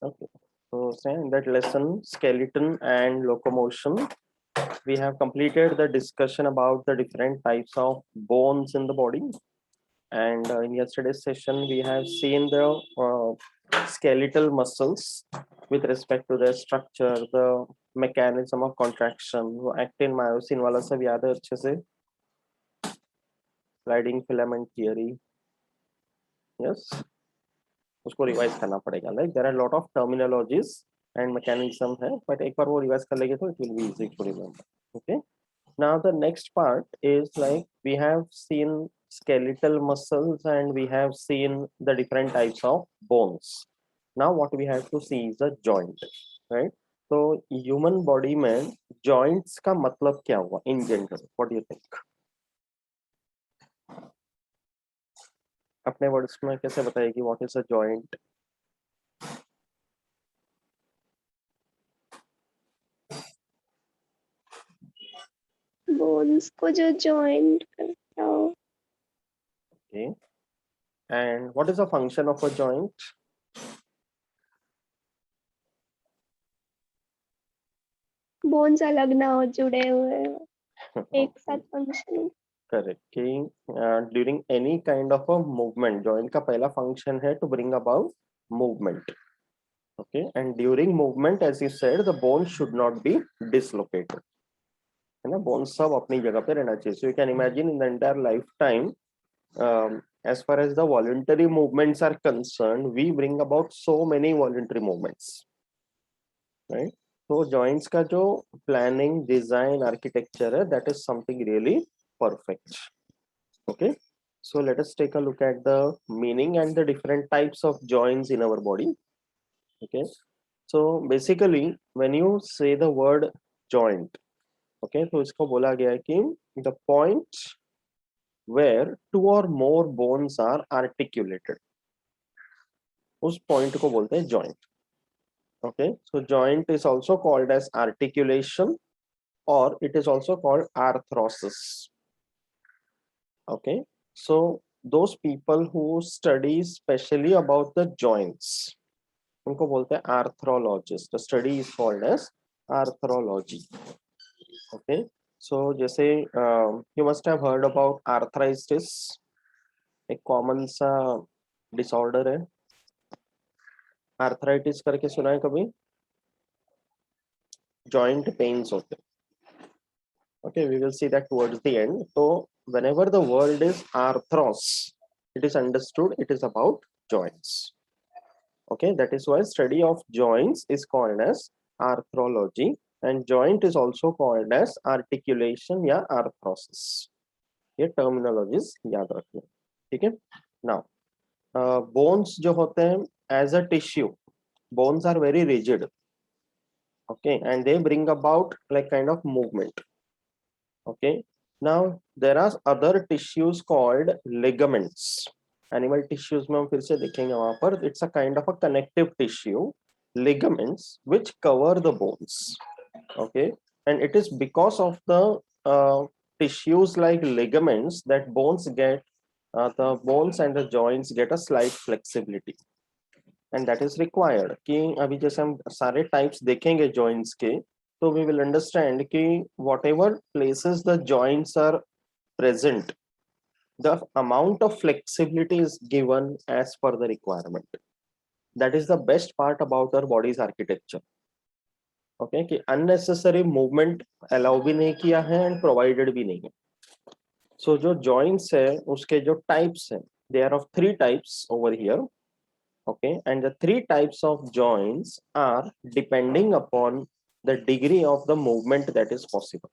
Okay. So in that lesson, skeleton and locomotion, we have completed the discussion about the different types of bones in the body. And in yesterday's session, we have seen the skeletal muscles with respect to their structure, the mechanism of contraction, वो actin myosin वाला सब याद है अच्छे से, sliding filament theory. Yes, उसको revise करना पड़ेगा. Like there are a lot of terminologies and mechanism है, but एक बार वो रिवाइज कर लेंगे तो it will be easy to remember. Okay. Now the next part is like we have seen skeletal muscles and we have seen the different types of bones. Now what we have to see is the joint, right? So human body में joints का मतलब क्या हुआ in general? What do you think? अपने words में कैसे बताएगी what is a joint? Bones को जो जॉइंट करता हो. Okay. And what is the function of a joint? Bones अलग ना हो, जुड़े हुए हो, एक साथ function. Correct. During any kind of a movement, joint का पहला function है to bring about movement. Okay. And during movement, as you said, the bone should not be dislocated. है ना, bones सब अपनी जगह पे रहना चाहिए. So you can imagine in the entire lifetime, as far as the voluntary movements are concerned, we bring about so many voluntary movements, right? So joints का जो planning, design, architecture है, that is something really perfect. Okay, so let us take a look at the meaning and the different types of joints in our body. Okay, so basically when you say the word joint, okay, तो इसको बोला गया है कि the point where two or more bones are articulated, उस point को बोलते हैं joint. Okay, so joint is also called as articulation or it is also called arthrosis. Okay, so those people who study specially about the joints, उनको बोलते हैं arthrologist. The study is called as arthrology. Okay, so जैसे you must have heard about arthritis, एक common सा disorder है. arthritis करके सुना है कभी? joint pains होते. Okay, we will see that towards the end. So whenever the word is arthros, it is understood it is about joints. Okay, that is why study of joints is called as arthrology, and joint is also called as articulation या arthrosis. ये terminologies याद रखना. ठीक है? Now bones जो होते हैं as a tissue, bones are very rigid. Okay, and they bring about like kind of movement. Okay, now there are other tissues called ligaments. Animal tissues में हम फिर से देखेंगे वहां पर. It's a kind of a connective tissue, ligaments, which cover the bones. Okay, and it is because of the tissues like ligaments that bones get the bones and the joints get a slight flexibility, and that is required. कि अभी जैसे हम सारे types देखेंगे joints के, so we will understand कि whatever places the joints are present, the amount of flexibility is given as per the requirement. That is the best part about our body's architecture. Okay, कि unnecessary movement allow भी नहीं किया है and provided भी नहीं है. So जो joints है उसके जो types हैं, they are of 3 types over here. Okay, and the 3 types of joints are depending upon the degree of the movement that is possible.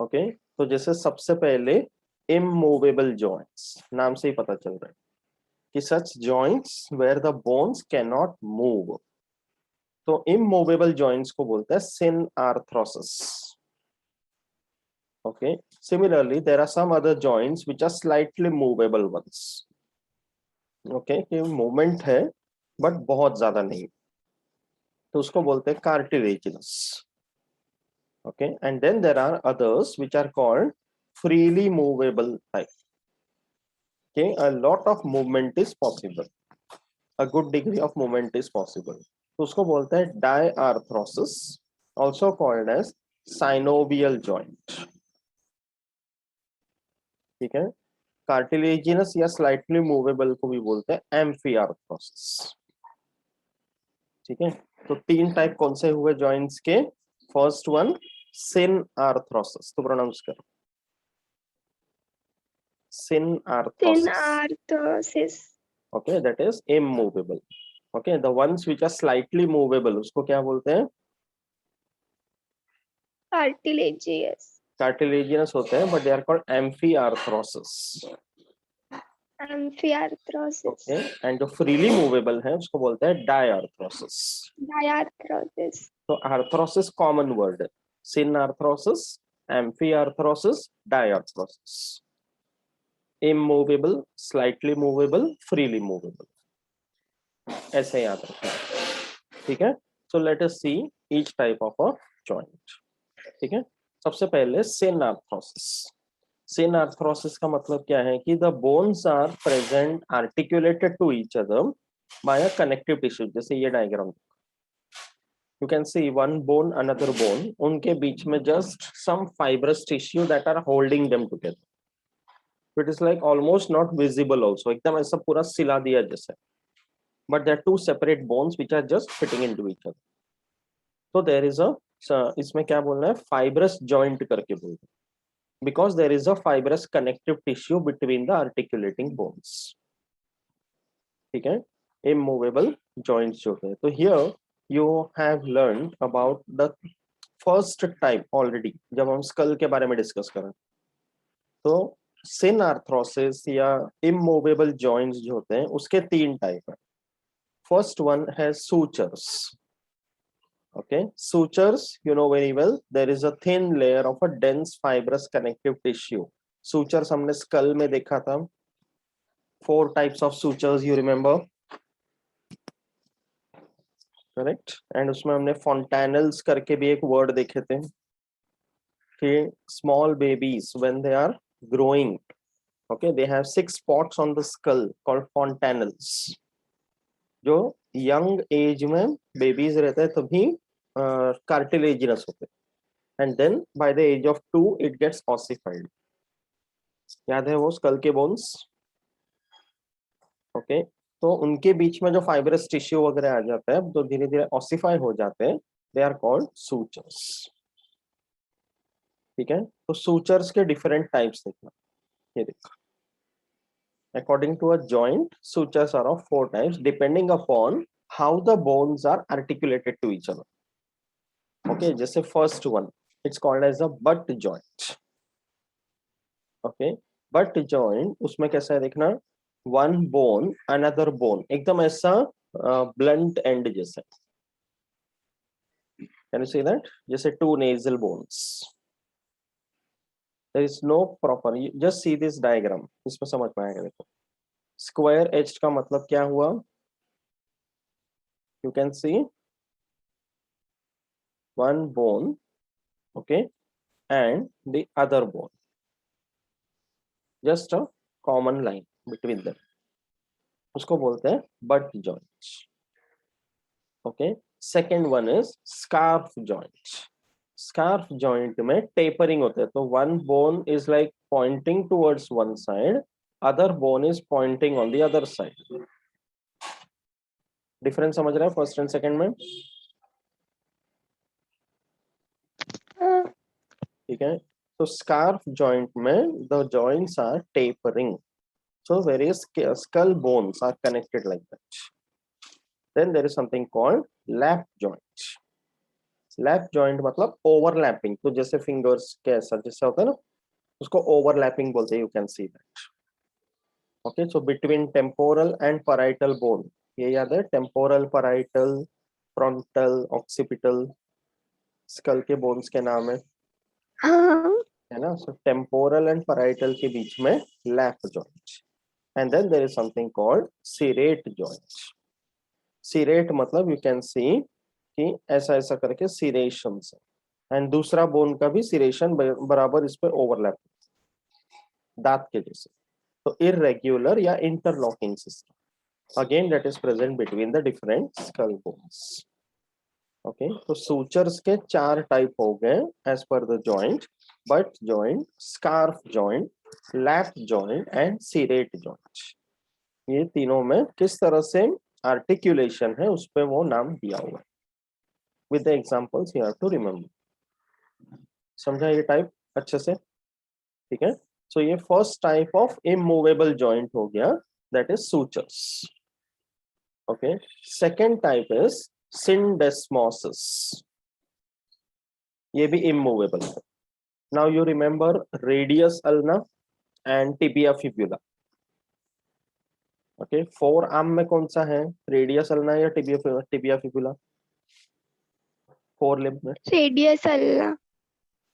Okay, तो जैसे सबसे पहले immovable joints, नाम से ही पता चल रहा है कि such joints where the bones cannot move. तो immovable joints को बोलते हैं synarthrosis. Okay, similarly there are some other joints which are slightly movable ones. Okay, कि movement है but बहुत ज्यादा नहीं, तो उसको बोलते हैं cartilaginous. Okay, and then there are others which are called freely movable type. Okay, a lot of movement is possible. a good degree of movement is possible. तो उसको बोलते हैं diarthrosis, also called as synovial joint. ठीक है, cartilaginous या slightly movable को भी बोलते हैं एम्फिआर्थ्रोसिस. ठीक है, तो तीन टाइप कौन से हुए जॉइंट्स के? फर्स्ट वन सिनआर्थ्रोसिस, तो प्रोनाउंस करो synarthrosis. Synarthrosis. Okay, that is immovable. Okay, the ones which are slightly movable उसको क्या बोलते हैं? Cartilaginous. कार्टिलेजिनस होते हैं but they are called amphiarthrosis. Amphiarthrosis. Okay, and जो फ्रीली मूवेबल है उसको बोलते हैं डायआर्थ्रोसिस. Diarthrosis. तो आर्थ्रोसिस कॉमन वर्ड है. Synarthrosis, amphiarthrosis, diarthrosis. Immovable, slightly movable, freely movable, ऐसे याद रखना. ठीक है, so let us see each type of a joint. ठीक है, सबसे पहले सिनआर्थ्रोसिस. सिनआर्थ्रोसिस का मतलब क्या है कि the bones are present articulated to each other by a connective tissue. जैसे ये diagram, you can see one bone another bone, उनके बीच में just some fibrous tissue that are holding them together. It is like almost not visible also, एकदम ऐसा पूरा सिला दिया जैसे, but there are two separate bones which are just fitting into each other. So there is a, इसमें क्या बोलना है? fibrous joint करके बोलते हैं, because there is a fibrous connective tissue between the articulating bones. ठीक है, immovable joints जो है. तो here you have learned about the first type already जब हम skull के बारे में डिस्कस करें. तो सिनआर्थ्रोसिस या immovable joints जो होते हैं उसके तीन टाइप है. फर्स्ट वन है sutures. Okay, sutures you know very well, there is a thin layer of a dense fibrous connective tissue. Sutures हमने skull में देखा था. 4 types of sutures you remember, correct. And उसमें हमने fontanelles करके भी एक वर्ड देखे थे कि small babies when they are growing, okay, they have 6 spots on the skull called fontanelles. जो यंग एज में बेबीज रहते हैं तभी कार्टिलेजिनस होते हैं, and then by the age of 2 it gets ossified. याद है वो स्कल के बोन्स? ओके, तो उनके बीच में जो फाइब्रस टिश्यू वगैरह आ जाता है तो धीरे धीरे ऑसिफाई हो जाते हैं, दे आर कॉल्ड सूचर्स. ठीक है, तो सूचर्स के डिफरेंट टाइप्स देखना. ये देखो, according to a joint sutures are of 4 types depending upon how the bones are articulated to each other. Okay, जैसे first one it's called as a butt joint. Okay, butt joint उसमें कैसा है देखना, one bone another bone, एकदम ऐसा blunt and जैसे. Can you see that? जैसे 2 nasal bones. There is no proper, just see this diagram, इसमें समझ में आएगा. देखो, स्क्वायर एज का मतलब क्या हुआ? You can see one bone, okay, and the other bone, just a common line between them, उसको बोलते हैं but joint. Okay, second one is scarf joint. Scarf joint में टेपरिंग होता है, तो one bone is like pointing towards one side, other bone is pointing on the other side. Difference समझ रहे हैं फर्स्ट एंड सेकंड में? ठीक है, तो स्कार्फ जॉइंट में the joints are tapering, so various skull bones are connected like that. Then there is something called lap joint. Lap joint मतलब overlapping, तो जैसे फिंगर्स के ऐसा जैसा होता है ना, उसको ओवरलैपिंग बोलते हैं. You can see that. Okay, so between temporal and parietal bone, ये याद है, temporal, parietal, frontal, occipital, skull के बोन्स के नाम है ना. सो टेम्पोरल एंड पैराइटल के बीच में lap joint. And then there is something called serrate joint. Serrate मतलब यू कैन सी कि ऐसा ऐसा करके सीरेशन है, एंड दूसरा बोन का भी सीरेशन बराबर इस पे ओवरलैप, दांत के जैसे. तो इररेगुलर या interlocking system. Again, that is present between the different skull bones. Okay, तो sutures के चार टाइप हो गए as per the joint: butt joint, scarf joint, lap joint and serrate joint. ये तीनों में किस तरह से आर्टिकुलेशन है उस पे वो नाम दिया हुआ है. With the examples you have to remember. समझा ये टाइप अच्छे से? ठीक है. So ये first type of immovable joint हो गया, that is sutures. Okay. Second type is syndesmosis. ये भी immovable है. Now you remember radius ulna and tibia fibula. Okay. forearm में कौन सा है? Radius ulna या tibia fibula? forelimb में. रेडियस अल्ला.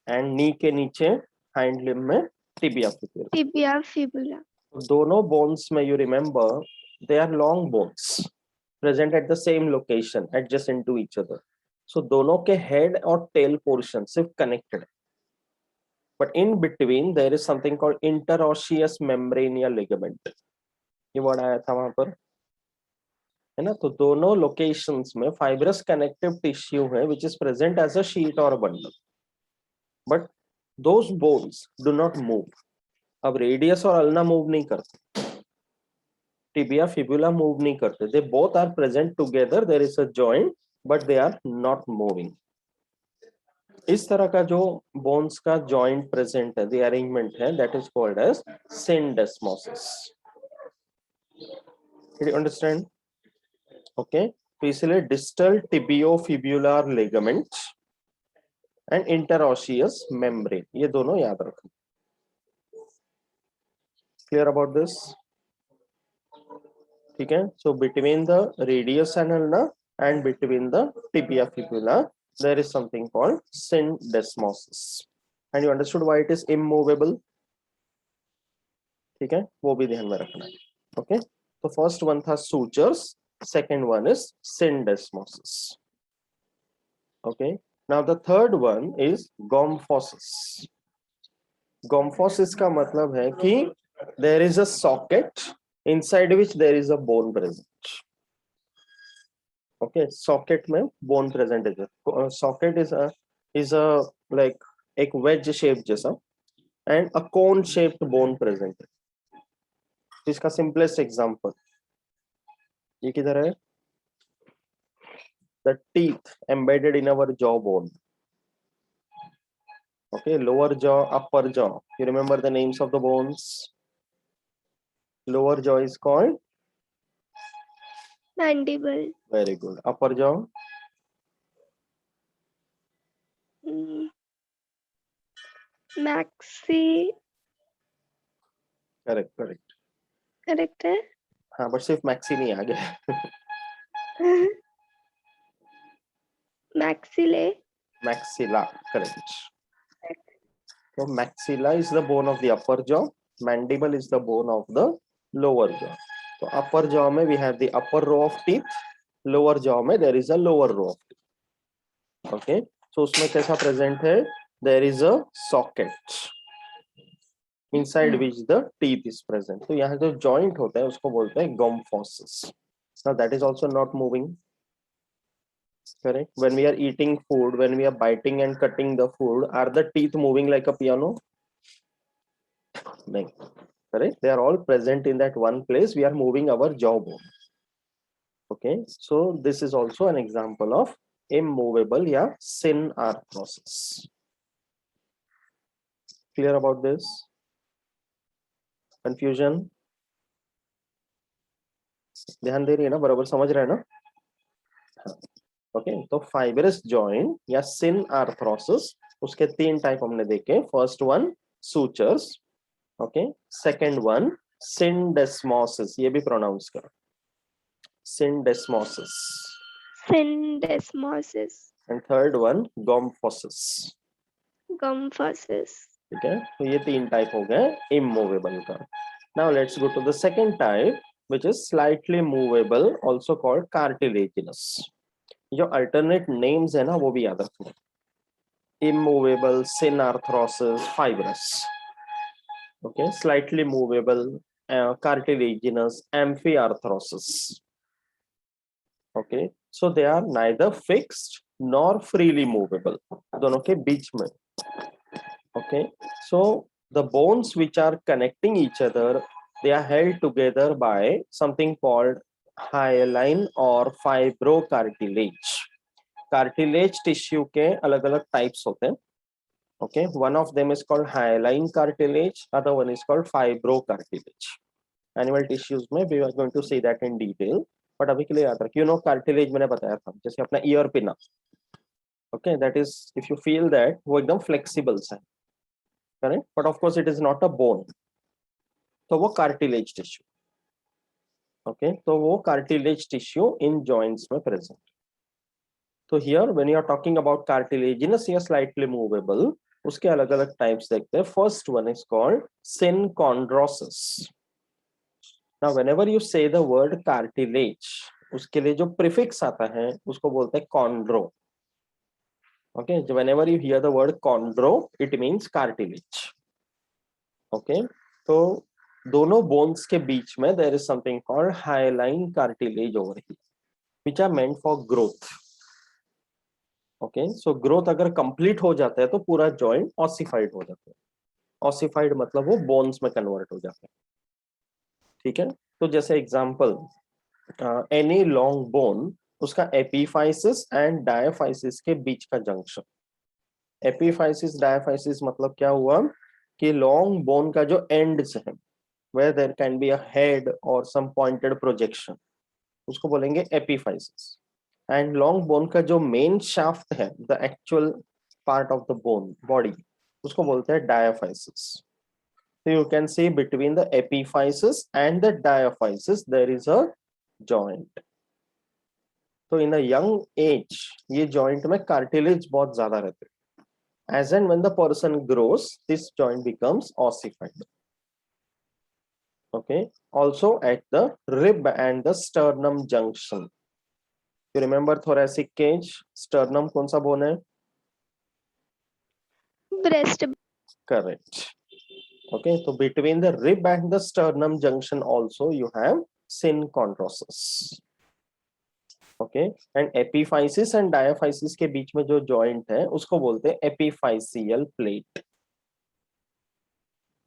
And knee के नीचे hind limb में tibia fibula. Tibia fibula. दोनों bones में you remember they are long bones present at the same location adjacent to each other. So दोनों के head और tail portion सिर्फ connected है. But in between there is something called interosseous membrane ligament. ये word आया था वहां पर, है ना? तो दोनों locations में fibrous connective tissue है which is present as a sheet or a bundle. But those bones do not move. अब radius और ulna move नहीं करते, tibia fibula move नहीं करते. They both are present together. There is a joint, but they are not moving. इस तरह का जो bones का joint present है, the arrangement है, that is called as syndesmosis. Did you understand? Okay. तो इसलिए distal tibiofibular ligament and interosseous membrane ये दोनों याद रखो. Clear about this? ठीक है. So between the radius and ulna and between the tibia fibula there is something called syndesmosis. And you understood why it is immovable? ठीक है, वो भी ध्यान में रखना है. Okay. तो first one था sutures, second one is syndesmosis. Okay. Now the third one is gomphosis. Gomphosis का मतलब है कि there is a socket inside which there is a bone present. Okay, socket में bone present है. Socket is a like एक wedge shape जैसा and a cone shaped bone present है. इसका simplest example ये किधर है? The teeth embedded in our jawbone. Okay, lower jaw, upper jaw. You remember the names of the bones? Lower jaw is called mandible. very good. Upper jaw, maxi. correct, correct. Correct है. हाँ, but सिर्फ maxi नहीं आ गया. Maxillae. Maxilla, correct. So maxilla is the bone of the upper jaw. Mandible is the bone of the lower jaw. So upper jaw में we have the upper row of teeth. Lower jaw में there is a lower row of teeth. Okay. So उसमें कैसा present है? There is a socket inside which the teeth is present. तो यहाँ जो joint होता है उसको बोलते हैं gomphosis. Now that is also not moving. Correct. When we are eating food, when we are biting and cutting the food, are the teeth moving like a piano? No. Correct. They are all present in that one place. We are moving our jawbone. Okay. So this is also an example of immovable या synarthrosis. Clear about this? Confusion? ध्यान दे रही है ना? बराबर समझ रहे हैं ना? ओके. तो फाइब्रस जॉइंट या synarthrosis उसके तीन टाइप हमने देखे. First one sutures. Okay. Second one syndesmosis. ये भी प्रोनाउंस करो. syndesmosis. Syndesmosis. And third one gomphosis. Gomphosis. ठीक है. तो ये तीन टाइप हो गए immovable का. Now let's go to the second type which is slightly movable, also called cartilaginous. जो alternate names है ना वो भी याद रखना. Immovable, synarthrosis, fibrous. Okay, slightly movable cartilaginous, amphiarthrosis. Okay, so they are neither fixed nor freely movable. दोनों के बीच में. Okay, so the bones which are connecting each other, they are held together by something called hyaline or fibrocartilage. Cartilage tissue के अलग अलग types होते हैं. Okay, one of them is called hyaline cartilage, other one is called fibrocartilage. Animal tissues में we are going to see that in detail, but अभी के लिए याद रखिए. Cartilage मैंने बताया था, जैसे अपना ear pinna. Okay, that is if you feel that वो एकदम flexible सा है, correct? But of course it is not a bone. तो वो cartilage tissue. Okay, तो वो cartilage tissue in joints में present. So here when you are talking about cartilaginous या slightly movable, उसके अलग अलग types देखते हैं. First one is called synchondrosis. Now whenever you say the word cartilage, उसके लिए जो prefix आता है उसको बोलते हैं chondro. Okay, whenever you hear the word chondro, it means cartilage. Okay, तो दोनों bones के बीच में there is something called hyaline cartilage over here, which are meant for growth. Okay, so growth अगर complete हो जाता है तो पूरा joint ossified हो जाता है. Ossified मतलब वो bones में convert हो जाता है. ठीक है, तो जैसे एग्जांपल एनी लॉन्ग बोन, उसका एपीफाइसिस एंड डायफाइसिस के बीच का जंक्शन. एपीफाइसिस डायफाइसिस मतलब क्या हुआ कि लॉन्ग बोन का जो एंड्स है, where there can be a head और सम पॉइंटेड प्रोजेक्शन, उसको बोलेंगे एपीफाइसिस. एंड लॉन्ग बोन का जो मेन शाफ्ट है, the actual part of the bone body, उसको बोलते हैं diaphysis. So you can see between the epiphysis and the diaphysis there is a joint. So in a young age ये joint में cartilage बहुत ज़्यादा रहते हैं. As and when the person grows, this joint becomes ossified. Okay. Also at the rib and the sternum junction. You remember thoracic cage? Sternum कौन सा bone है? breast. Correct. Okay, so between the rib and the sternum junction also you have synchondrosis. Okay, and epiphysis and diaphysis के बीच में जो joint है उसको बोलते हैं epiphyseal plate.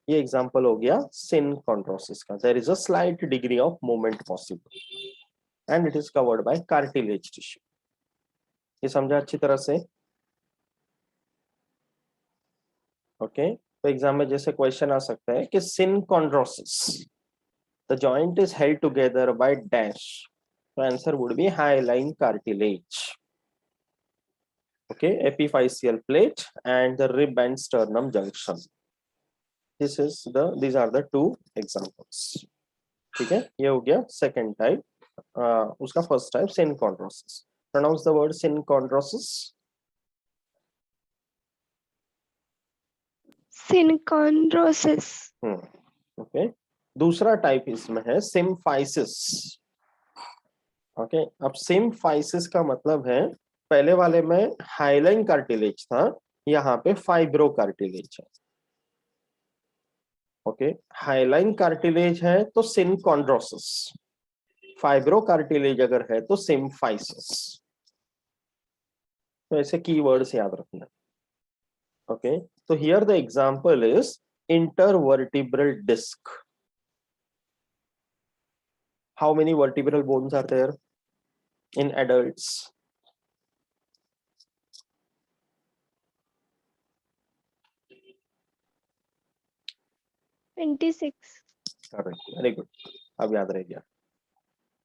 ये example हो गया synchondrosis का. There is a slight degree of movement possible and it is covered by cartilage tissue. ये समझा अच्छी तरह से? Okay, तो एग्जाम में जैसे क्वेश्चन आ सकता है कि synchondrosis, the joint is held together by dash. So answer would be hyaline cartilage. Okay, epiphyseal plate and the rib and sternum junction. These are the two examples. ठीक है, ये हो गया second type. उसका first type synchondrosis. Pronounce the word synchondrosis. Synchondrosis. Okay. दूसरा type इसमें है symphysis. Okay, अब symphysis का मतलब है पहले वाले में हाइलाइन कार्टिलेज था, यहाँ पे फाइब्रो कार्टिलेज है. ओके, हाइलाइन कार्टिलेज है तो सिनकॉन्ड्रोसिस, फाइब्रो कार्टिलेज अगर है तो सिम्फाइसिस. तो ऐसे कीवर्ड्स याद रखना. ओके, तो here the example is intervertebral disc. How many vertebral bones are there in adults? Correct, very good. अब याद रह गया.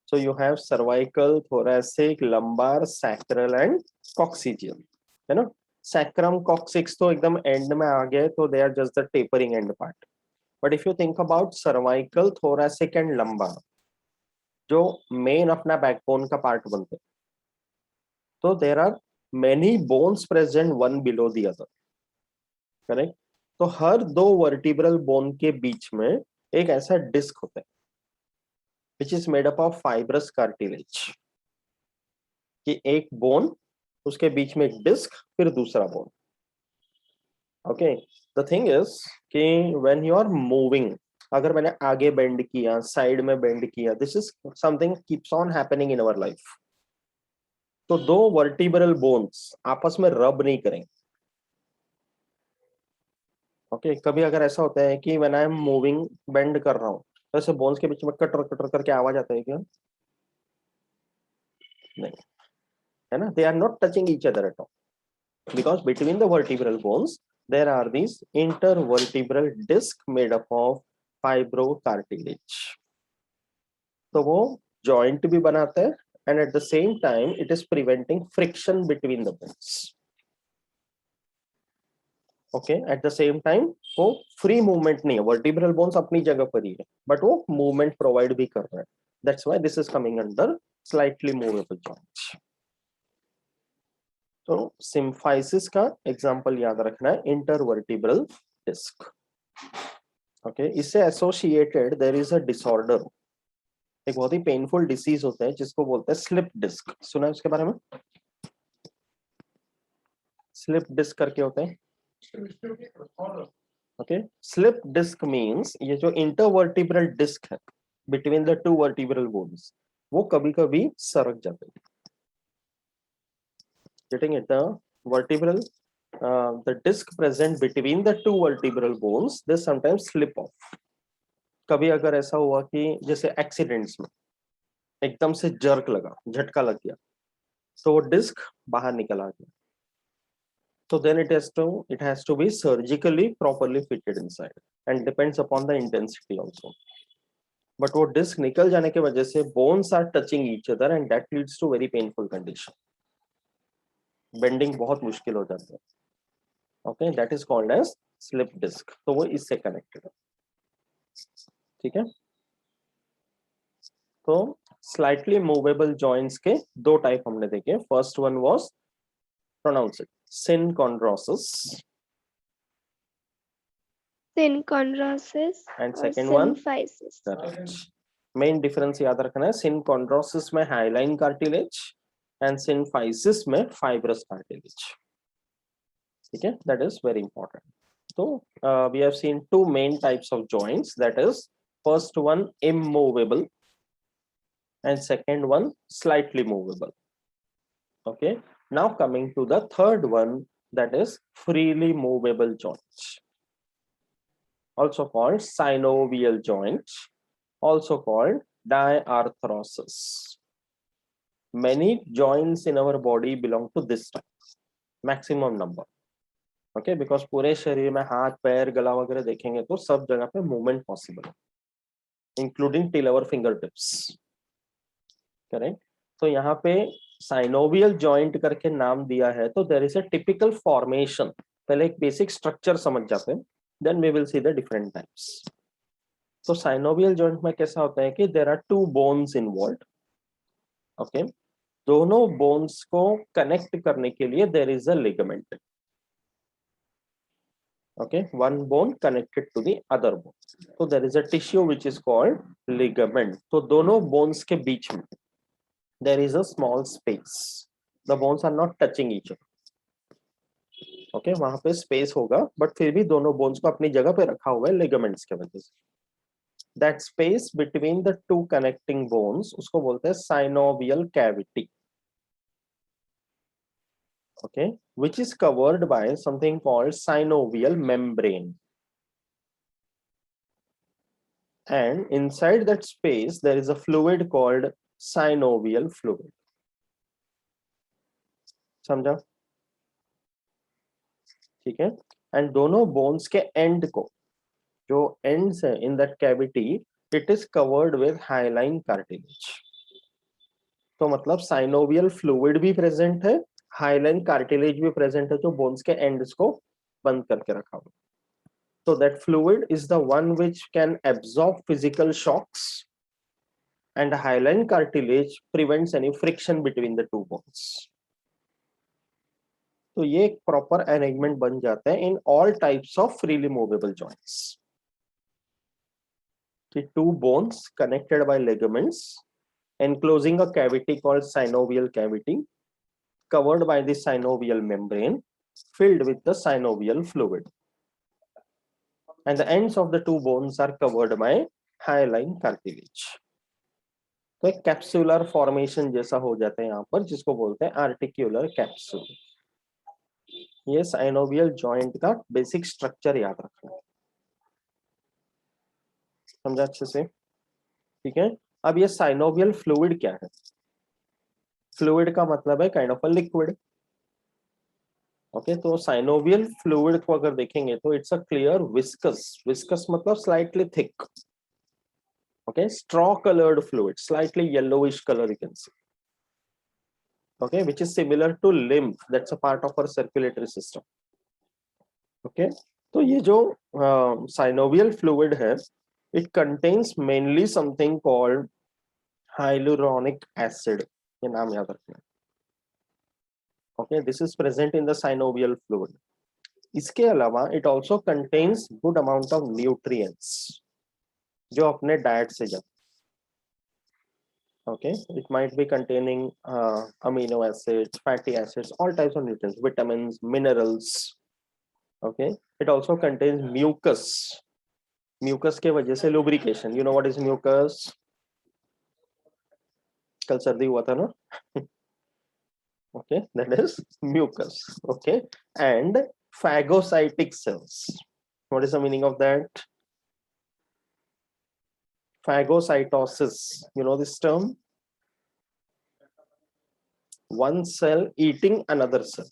So you have cervical, thoracic, lumbar, sacral and coccygeal. है ना? Sacrum, coccyx तो एकदम end में आ गए, तो they are just the tapering end part. But if you think about cervical, thoracic and lumbar, जो main अपना backbone का part बनते हैं, तो there are many bones present one below the other. Correct? तो हर दो vertebral bone के बीच में एक ऐसा डिस्क होता है which is made up of fibrous cartilage. कि एक बोन, उसके बीच में एक डिस्क, फिर दूसरा bone. Okay, the thing is कि व्हेन यू आर मूविंग, अगर मैंने आगे बेंड किया, साइड में बेंड किया, this is something keeps on happening in our life. तो दो वर्टिब्रल बोन्स आपस में रब नहीं करेंगे। ओके कभी अगर ऐसा होता है कि when I am moving, bend कर रहा हूँ, तो ऐसे बोन्स के बीच में कटर कटर करके आवाज आता है क्या? नहीं, है ना? They are not touching each other at all, because between the vertebral bones there are these intervertebral disc made up of fibrocartilage। तो वो जॉइंट भी बनाता है and at the same time it is preventing friction between the bones। okay at the same time वो free movement नहीं है, vertebral bones अपनी जगह पर ही है बट वो मूवमेंट प्रोवाइड भी कर रहा है। That's why this is coming under slightly movable joints. तो सिम्फाइसिस का एग्जांपल याद रखना है, इंटरवर्टिब्रल डिस्क। ओके इससे associated there is a disorder, एक बहुत ही पेनफुल डिसीज होता है जिसको बोलते हैं स्लिप डिस्क। सुना है उसके बारे में? स्लिप डिस्क करके होते हैं। ओके स्लिप डिस्क मींस ये जो इंटरवर्टिब्रल डिस्क है between the two vertebral bones, वो कभी कभी सरक जाते हैं। Getting it? The vertebral the disc present between the two vertebral bones they sometimes slip off। कभी अगर ऐसा हुआ कि जैसे एक्सीडेंट्स में एकदम से जर्क लगा, झटका लग गया, तो वो डिस्क बाहर निकल आ गया, so then it has to be surgically properly fitted inside and depends upon the intensity also। but वो डिस्क निकल जाने की वजह से bones are touching each other and that leads to very painful condition। Bending बहुत मुश्किल हो जाता है। Okay that is called as slip disc. तो वो इससे कनेक्टेड है। ठीक है, तो स्लाइटली मूवेबल जॉइंट्स के दो टाइप हमने देखे। First one was pronounce it, synchondrosis synchondrosis and और second one symphysis। Correct. Main difference याद रखना है, synchondrosis में हाइलाइन कार्टिलेज एंड symphysis में फाइब्रस कार्टिलेज। ठीक है, that is very important. So we have seen two main types of joints, that is first one immovable and second one slightly movable। Okay, now coming to the third one, that is freely movable joints, also called synovial joint, also called diarthrosis। Many joints in our body belong to this type, maximum number। Okay because पूरे शरीर में हाथ पैर गला वगैरह देखेंगे तो सब जगह पे मूवमेंट पॉसिबल है, including till our finger tips. Correct, तो यहाँ पे साइनोवियल जॉइंट करके नाम दिया है, तो there is a typical formation. पहले एक बेसिक स्ट्रक्चर समझ जाते हैं, then we will see the different types. तो साइनोवियल जॉइंट में कैसा होता है कि there are two bones involved. Okay, दोनों बोन्स को कनेक्ट करने के लिए there is a ligament. okay, one bone connected to the other bone, so there is a tissue which is called ligament। तो दोनों bones के बीच में there is a small space, the bones are not touching each other। okay, वहां पे space होगा but फिर भी दोनों bones को अपनी जगह पे रखा हुआ है ligaments के वजह से। that space between the two connecting bones उसको बोलते हैं synovial cavity। okay, which is covered by something called synovial membrane, and inside that space there is a fluid called synovial fluid। समझा? ठीक है, एंड दोनों बोन्स के and को, जो एंड्स है in that cavity, it is covered with hyaline cartilage. तो मतलब साइनोवियल फ्लूइड भी प्रेजेंट है, हाइलाइन कार्टिलेज भी प्रेजेंट है, जो बोन्स के एंड्स को बंद करके रखा हुआ। तो that fluid is the one which can absorb physical shocks and hyaline cartilage prevents any friction between the two bones। तो ये एक प्रॉपर अरेंजमेंट बन जाता है in all types of freely movable joints कि two bones connected by ligaments enclosing a cavity called synovial cavity, covered by the synovial membrane, filled with the synovial fluid, and the ends of the two bones are covered by hyaline cartilage. तो एक capsular formation जैसा हो जाता है यहाँ पर, जिसको बोलते हैं आर्टिक्यूलर कैप्सूल। ये साइनोवियल जॉइंट का बेसिक स्ट्रक्चर याद रखना है, समझा अच्छे से? ठीक है। अब ये साइनोवियल फ्लूइड क्या है? फ्लूइड का मतलब है kind of a liquid. Okay, तो साइनोवियल फ्लूइड को अगर देखेंगे तो it's a clear viscous. Viscous मतलब slightly thick. Okay, straw coloured fluid, slightly yellowish colour you can see. okay, which is similar to lymph, that's a part of our circulatory system. okay, तो ये जो synovial fluid है, it contains mainly something called hyaluronic acid, ये नाम याद रखना। okay, this is present in the synovial fluid. इसके अलावा it also contains good amount of nutrients जो अपने डाइट से जाते। okay, it might be containing amino acids, fatty acids, all types of nutrients, vitamins, minerals. okay, it also contains mucus. mucus के वजह से lubrication, you know what is mucus? कल सर्दी हुआ था ना? okay, that is mucus. okay, and phagocytic cells. What is the meaning of that? Phagocytosis, you know this term? one cell eating another cell.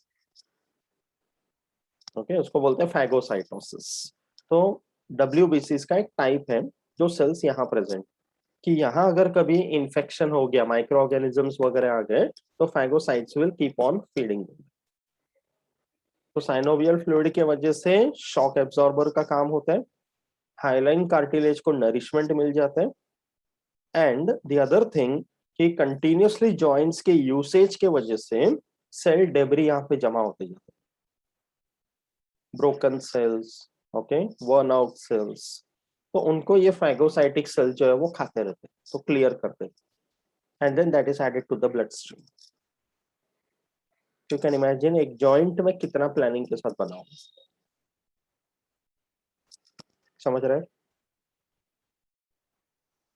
okay, उसको बोलते हैं phagocytosis. तो WBCs का एक टाइप है जो सेल्स यहाँ प्रेजेंट, कि यहाँ अगर कभी इंफेक्शन हो गया, माइक्रो ऑर्गेनिजम्स वगैरह आ गए, तो phagocytes will keep on feeding. तो साइनोवियल फ्लूइड के वजह से शॉक एब्जॉर्बर का काम होता है, हाइलाइन कार्टिलेज को नरिशमेंट मिल जाता है, एंड द अदर थिंग कि कंटिन्यूसली जॉइंट्स के यूसेज के वजह से सेल डेब्री यहाँ पे जमा होते जाते हैं, broken cells, okay, worn out cells, तो उनको ये फैगोसाइटिक सेल जो है वो खाते रहते हैं, तो क्लियर करते हैं, and then that is added to the blood stream. You can imagine एक जॉइंट में कितना प्लानिंग के साथ बना हो, समझ रहे हैं?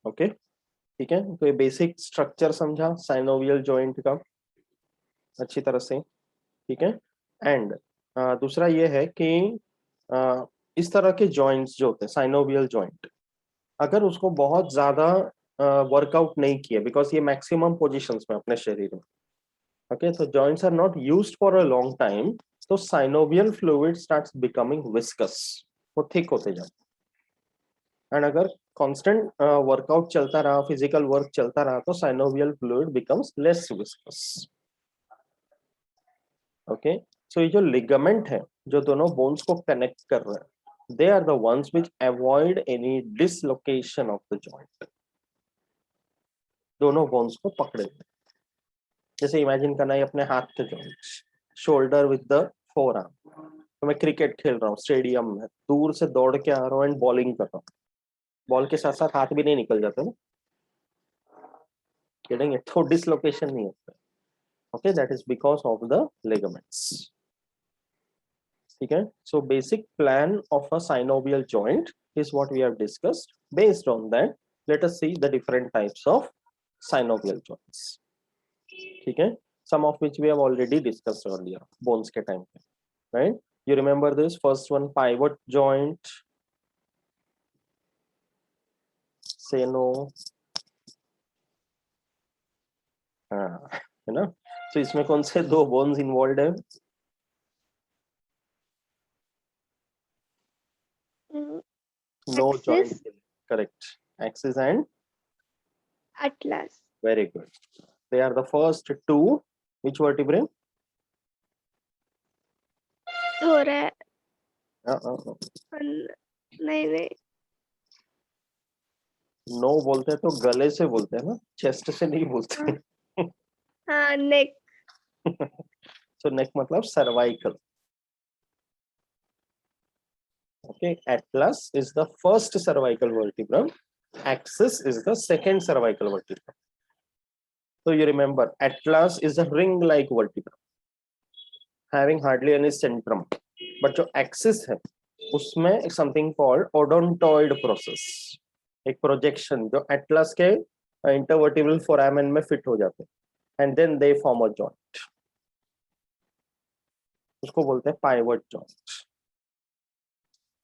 ओके, ठीक है। तो ये बेसिक स्ट्रक्चर समझा साइनोवियल जॉइंट का अच्छी तरह से, ठीक है। एंड दूसरा ये है कि इस तरह के जॉइंट्स जो होते हैं साइनोवियल जॉइंट, अगर उसको बहुत ज्यादा वर्कआउट नहीं किया, बिकॉज ये मैक्सिमम पोजिशंस में अपने शरीर में, okay, so joints are not used for a long time, so synovial fluid starts becoming viscous, वो thick होते जाते हैं, and अगर constant workout चलता रहा, physical work चलता रहा, तो synovial fluid becomes less viscous. okay, so ये जो ligament है जो दोनों bones को connect कर रहा है, they are the ones which avoid any dislocation of the joint, दोनों bones को पकड़े हुए। जैसे इमेजिन करना है अपने हाथ के joints, shoulder with the four arm, तो मैं क्रिकेट खेल रहा हूँ स्टेडियम में, दूर से दौड़ के आ रहा हूँ एंड बॉलिंग कर रहा हूँ, बॉल के साथ साथ हाथ भी नहीं निकल जाता ना, खेलेंगे तो डिसलोकेशन नहीं होता। Okay, that is because of the ligaments. ठीक है, so basic plan of a synovial joint is what we have discussed. Based on that let us see the different types of synovial joints. ठीक है, some of which we have already discussed earlier, bones के time पे, right? You remember this first one, pivot joint, say no, हाँ, है ना? तो इसमें कौन से दो bones involved है? No joint, correct. Axis and atlas. very good. They are the first two. Which vertebrae? thorax. नहीं नहीं नो बोलते हैं तो गले से बोलते हैं ना, चेस्ट से नहीं बोलते। हाँ, नेक। so neck मतलब cervical. Okay, atlas is the first cervical vertebra, axis is the second cervical vertebra. So you remember atlas is a ring like vertebra having hardly any centrum, but जो axis है उसमें something called odontoid process, एक projection जो atlas के intervertebral foramen में fit हो जाते हैं and then they form a joint, उसको बोलते हैं pivot joint.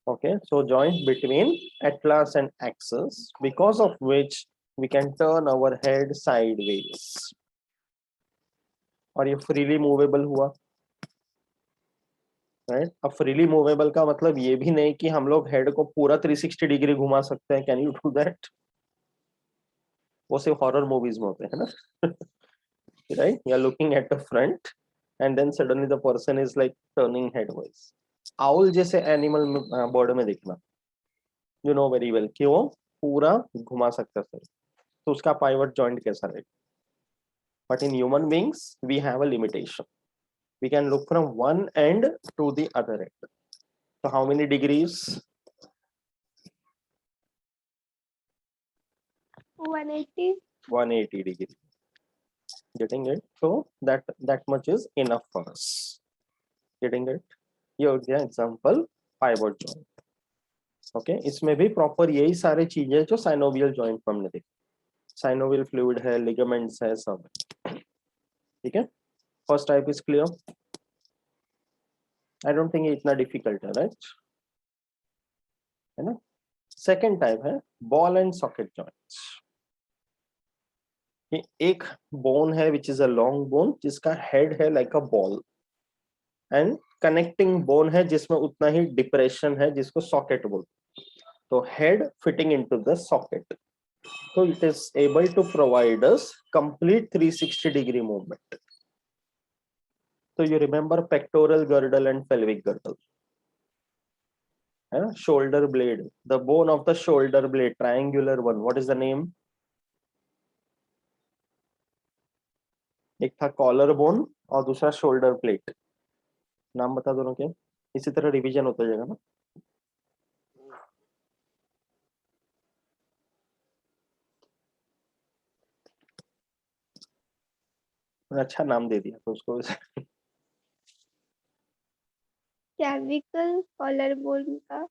Okay, so joint between atlas and axis, because of which we can turn our head sideways. और ये freely movable हुआ, right? अब freely movable का मतलब ये भी नहीं कि हम लोग head को पूरा 360 डिग्री घुमा सकते हैं. Can you do that? वो सिर्फ horror movies में होते हैं ना. Right? You are looking at the front and then suddenly the person is like turning headways. Owl जैसे animal बर्ड में देखना, you know very well कि वो पूरा घुमा सकता है, तो उसका पाइवट जॉइंट कैसा रहेगा. But in human beings we have a limitation, we can look from one end to the other end. तो how many degrees? 180. 180 degree. Getting it? So that much is enough for us. Getting it? ये हो गया example pivot joint. Okay, इसमें भी proper यही सारे चीजें जो साइनोवियल जॉइंट पर हमने देखी. साइनोवियल फ्लूइड है, लिगामेंट्स है, सब. ठीक है, first type is clear. I don't think ये इतना डिफिकल्ट है, राइट? है ना. सेकेंड टाइप है बॉल एंड सॉकेट जॉइंट्स. एक बोन है विच इज अ लॉन्ग बोन जिसका हेड है like a ball, and connecting bone है जिसमें उतना ही डिप्रेशन है जिसको सॉकेट बोलते. तो head fitting into the socket, तो it is able to provide us complete 360 degree movement. तो you remember pectoral girdle and pelvic girdle, है ना. Shoulder blade, the bone of the shoulder blade, triangular one, what is the name? एक था collar bone और दूसरा shoulder plate. नाम बता दोनों के, इसी तरह रिवीजन होता जाएगा ना. अच्छा नाम दे दिया तो उसको. क्लैविकल कॉलर बोन का.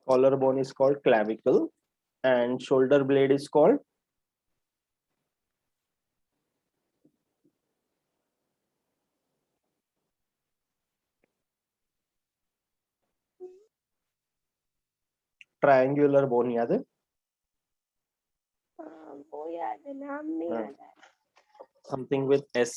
Collar bone is called clavicle and shoulder blade is called triangular bone. याद है? वो याद है, नाम नहीं याद है. Something with S.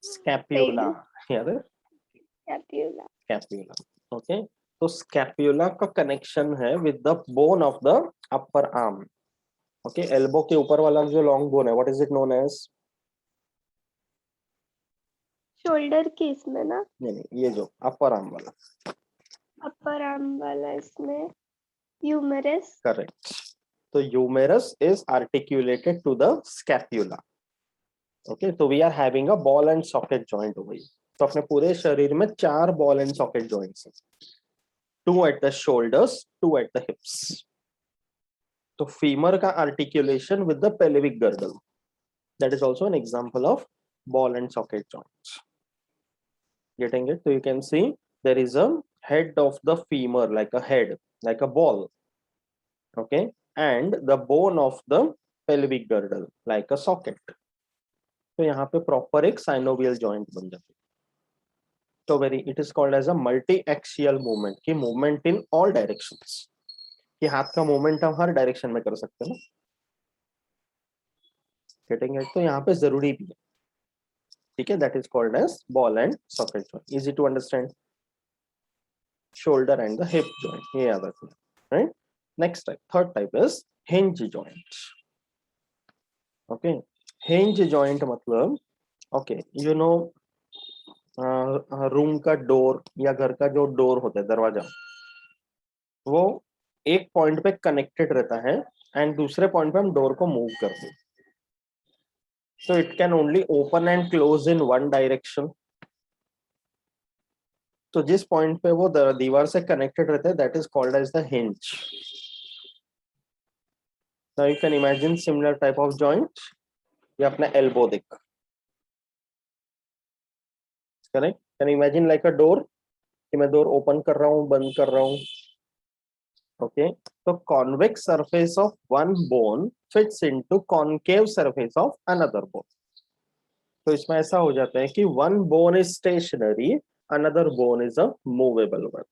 स्कैप्यूला. याद है? स्कैप्यूला. स्कैप्यूला. ओके, तो स्कैप्यूला का कनेक्शन है with the bone of the upper arm. Okay, elbow के ऊपर वाला जो लॉन्ग बोन है, what is it known as? Shoulder के इसमें ना, नहीं, ये जो अपर आर्म वाला. अपर आर्म वाला इसमें ह्यूमरस. करेक्ट. तो humerus is articulated to the scapula. Okay, तो we are having a ball and socket joint over here. तो अपने पूरे शरीर में 4 बॉल एंड सॉकेट जॉइंट्स हैं, 2 at the shoulders, 2 at the हिप्स. तो फीमर का articulation with the pelvic girdle, that is also an example of ball and socket joints. Getting it? So you can see there is a head of the femur, like a head, like a ball. Okay, and the bone of the pelvic girdle like a socket. तो यहाँ पे proper एक synovial joint बन जाती है. तो very it is called as a multi-axial movement, कि movement in all directions, कि हाथ का movement हम हर direction में कर सकते हैं ना. Getting it? तो यहाँ पे जरूरी भी है. ठीक है, that is called as ball and socket joint. Easy to understand. Shoulder and the hip joint, ये याद रखना. Right? Next type, third type is hinge joint. Okay, hinge joint मतलब, okay, you know, रूम का door या घर का जो door होता है, दरवाजा, वो एक पॉइंट पे कनेक्टेड रहता है एंड दूसरे पॉइंट पे हम डोर को मूव करते हैं. So it can only open and close in one direction. तो जिस पॉइंट पे वो दीवार से कनेक्टेड रहता है, that is called as the hinge. Now you can imagine similar type of joint. ये अपना elbow देख, correct? Can you imagine like a door कि मैं door open कर रहा हूँ, बंद कर रहा हूँ, okay? So convex surface of one bone fits into concave surface of another bone. तो इसमें ऐसा हो जाता है कि one bone is stationary, another bone is a movable one.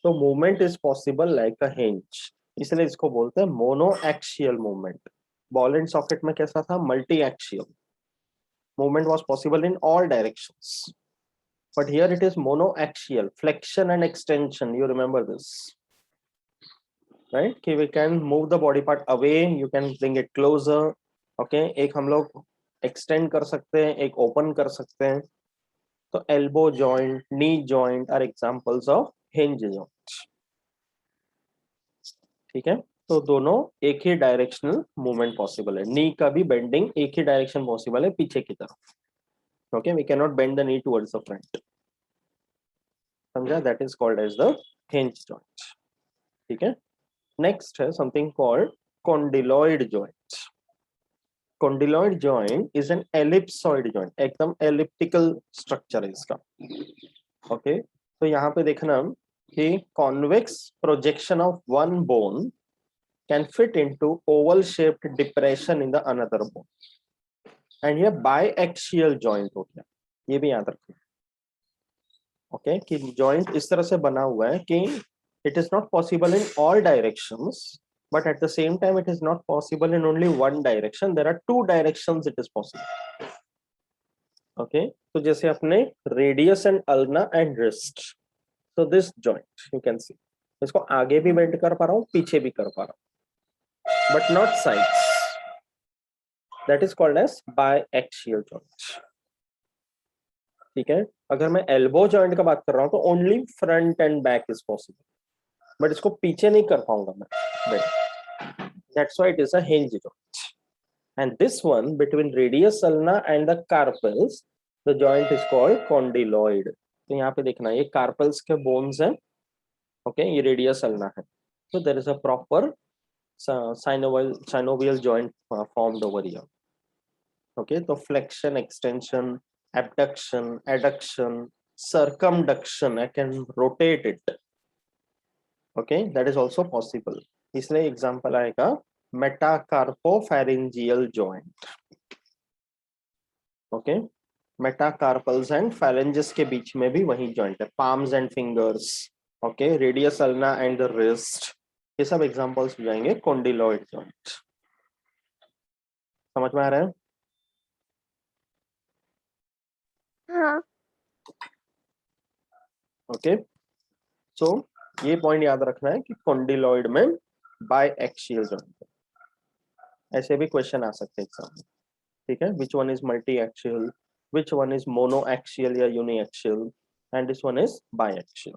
तो movement is possible like a hinge, इसलिए इसको बोलते हैं monoaxial movement. Ball and socket में कैसा था? Multi-axial. Movement was possible in all directions. But here it is monoaxial, flexion and extension. You remember this, right? कि we can move the body part away, you can bring it closer. Okay, एक हम लोग extend कर सकते हैं, एक open कर सकते हैं. तो elbow joint, knee joint are examples of hinge joint. ठीक है, तो दोनों एक ही डायरेक्शनल मूवमेंट पॉसिबल है. नी का भी बेंडिंग एक ही डायरेक्शन पॉसिबल है, पीछे की तरफ. Okay, we can not bend the knee towards the front. समझा? That is called as the hinge joint. ठीक है, नेक्स्ट है something called condyloid joint. Condyloid joint is an ellipsoid joint. एकदम एलिप्टिकल स्ट्रक्चर है इसका. ओके, तो यहाँ पे देखना कि convex projection of one bone can fit into oval shaped depression in the another bone, and ये biaxial joint हो गया. ये भी याद रखना. ओके, कि joint इस तरह से बना हुआ है कि it is not possible in all directions, but at the same time it is not possible in only one direction. There are two directions it is possible. Okay, तो जैसे अपने radius and ulna and wrist. So this joint you can see, इसको आगे भी bend कर पा रहा हूँ, पीछे भी कर पा रहा हूँ, but not sides. That is called as biaxial joint. ठीक है, अगर मैं elbow joint का बात कर रहा हूँ तो only front and back is possible, but इसको पीछे नहीं कर पाऊंगा मैं bend. That's why it is a hinge joint. And this one between radius ulna and the carpals, the joint is called condyloid. तो यहाँ पे देखना, ये carpals के bones हैं. Okay, ये radius ulna है. So there is a proper synovial joint formed over here. Okay, so flexion, extension, abduction, adduction, circumduction, I can rotate it. Okay, that is also possible. इसलिए example आएगा metacarpopharyngeal joint. Okay, metacarpals and phalanges के बीच में भी वही joint है. Palms and fingers. Okay, radius ulna and the wrist. ये सब examples हो जाएंगे condyloid joint. समझ में आ रहा है? हाँ. ओके, सो ये पॉइंट याद रखना है कि कॉन्डिलॉइड में बायएक्सियल जॉइंट है. ऐसे भी क्वेश्चन आ सकते हैं एग्जाम में. ठीक है, which one is multi axial, which one is mono axial या uni axial, and this one is biaxial,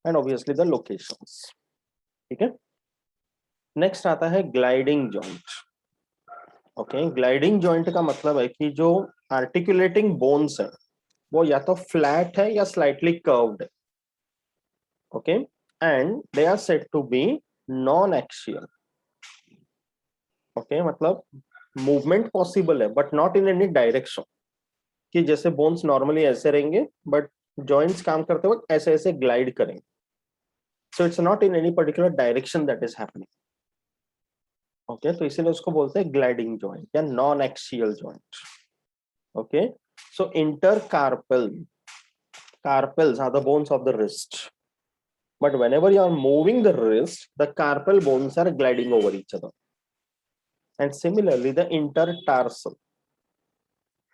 and obviously the locations. ठीक है, नेक्स्ट आता है gliding joint. Okay, gliding joint का मतलब है कि जो आर्टिकुलेटिंग बोन्स है वो या तो फ्लैट है या स्लाइटली कर्व्ड है. Okay, and they are said to be non axial. Okay, मतलब मूवमेंट पॉसिबल है but not in any direction. कि जैसे बोन्स नॉर्मली ऐसे रहेंगे बट जॉइंट्स काम करते वक्त ऐसे ऐसे ग्लाइड करेंगे. So it's not in any particular direction that is happening. Okay, तो इसीलिए उसको बोलते हैं ग्लाइडिंग जॉइंट या non axial joint. Okay, so intercarpal, carpals are the bones of the wrist, but whenever you are moving the wrist, the carpal bones are gliding over each other. And similarly the intertarsal.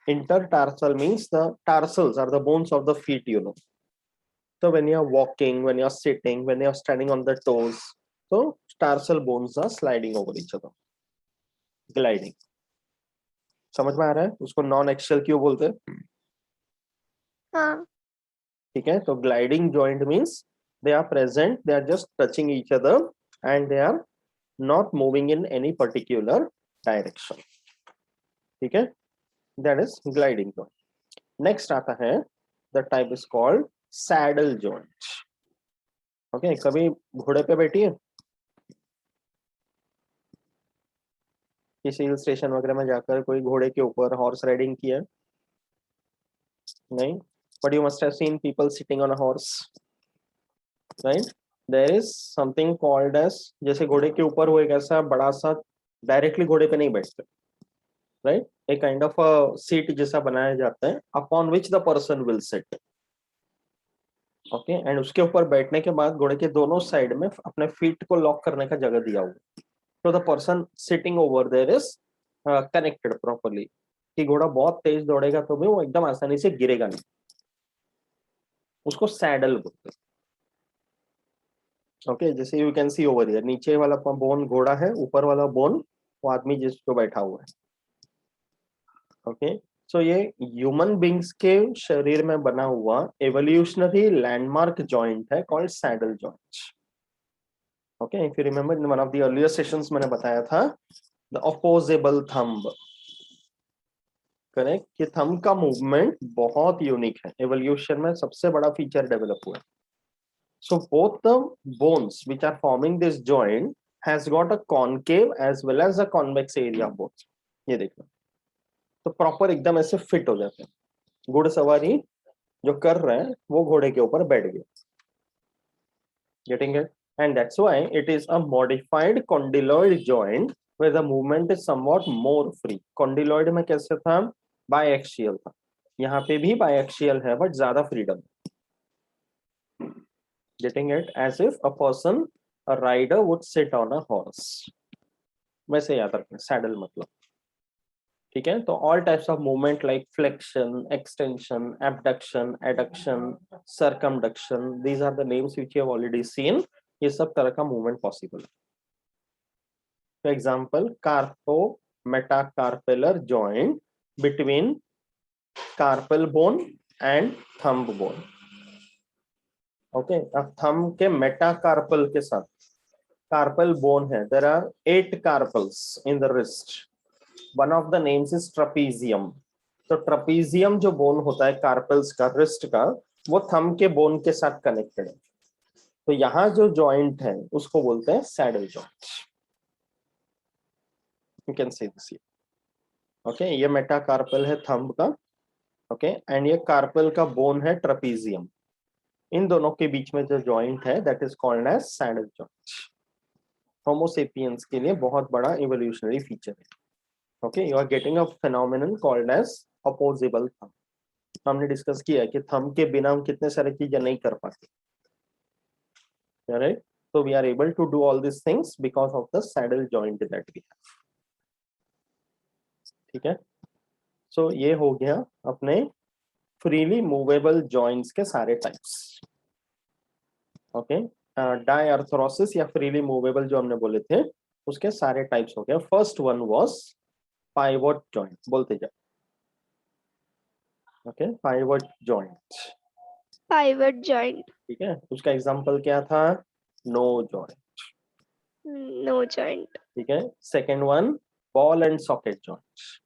Intertarsal means the tarsals are the bones of the feet, you know. So when you are walking, when you are sitting, when you are standing on the toes, so tarsal bones are sliding over each other, gliding. समझ में आ रहा है? उसको non axial क्यों बोलते हैं? हाँ. ठीक है, तो gliding joint means they are present, they are just touching each other and they are not moving in any particular direction. ठीक है, that is gliding joint. Next आता है, the type is called saddle joint. Okay, कभी घोड़े पे बैठी है? किसी हिल स्टेशन वगैरह में जाकर कोई घोड़े के ऊपर हॉर्स राइडिंग किया? नहीं, but you must have seen people sitting on a horse, right? There is something called as, जैसे घोड़े के ऊपर वो एक ऐसा बड़ा सा, डायरेक्टली घोड़े पे नहीं बैठते, राइट? एक काइंड ऑफ सीट जैसा बनाया जाता है upon which the person will sit, okay. And उसके ऊपर बैठने के बाद घोड़े के दोनों साइड में अपने फीट को लॉक करने का जगह दिया हुआ, तो the person sitting over there is connected properly, कि घोड़ा बहुत तेज दौड़ेगा तो भी वो एकदम आसानी से गिरेगा नहीं, उसको सैडल बोलते हैं, ओके। जैसे you can C over here, नीचे वाला बोन घोड़ा है, ऊपर वाला बोन वो आदमी जिस पे बैठा हुआ है, ओके। सो ये ह्यूमन बींग्स के शरीर में बना हुआ एवोल्यूशनरी लैंडमार्क जॉइंट है called saddle joint, okay. If you remember in one of the earlier sessions मैंने बताया था द ऑपोजेबल थंब, करेक्ट, कि थंब का मूवमेंट बहुत यूनिक है, एवोल्यूशन में सबसे बड़ा फीचर डेवलप हुआ है। So both the bones which are forming this joint has got a concave as well as a convex area both, ये देखना, तो प्रॉपर एकदम ऐसे फिट हो जाते हैं। घुड़सवारी जो कर रहे हैं वो घोड़े के ऊपर बैठ गए, getting it? And that's why it is a modified condyloid joint where the movement is somewhat more free. Condyloid में कैसे था? बायएक्सियल था, यहाँ पे भी बायएक्सियल है बट ज्यादा freedom, getting it? As if a person, a rider would sit on a horse, वैसे याद रखना सैडल मतलब, ठीक है? तो all types of movement like flexion, extension, abduction, adduction, circumduction, these are the names which you have already seen, ये सब तरह का मूवमेंट पॉसिबल है। For example, carpo-metacarpellar joint between carpal bone and thumb bone. Okay, अब thumb के metacarpal के साथ carpal bone है. There are 8 carpals in the wrist. One of the names is trapezium. तो trapezium जो bone होता है carpals का, wrist का, वो thumb के bone के साथ connected है। तो यहाँ जो joint है उसको बोलते हैं saddle joint. You can see this here. Okay, ये मेटाकार्पल है थंब का, ओके, एंड ये कार्पल का बोन है ट्रपीजियम, इन दोनों के बीच में जो जॉइंट है that is called as saddle joint. Homo sapiens के लिए बहुत बड़ा इवोल्यूशनरी फीचर है, okay. You are getting a phenomenon called as opposable thumb. हमने डिस्कस किया कि थंब के बिना हम कितने सारे चीजें नहीं कर पाते, right? So we are able to do all these things because of the saddle joint that we have, ठीक है? सो ये हो गया अपने फ्रीली मूवेबल जॉइंट्स के सारे टाइप्स, ओके। डायआर्थरोसिस या फ्रीली मूवेबल जो हमने बोले थे उसके सारे टाइप्स हो गए। First one was pivot joint, बोलते जाओ, okay. Pivot joint, pivot joint, ठीक है। उसका एग्जांपल क्या था? नो जॉइंट, नो जॉइंट, ठीक है। Second one ball and socket joint,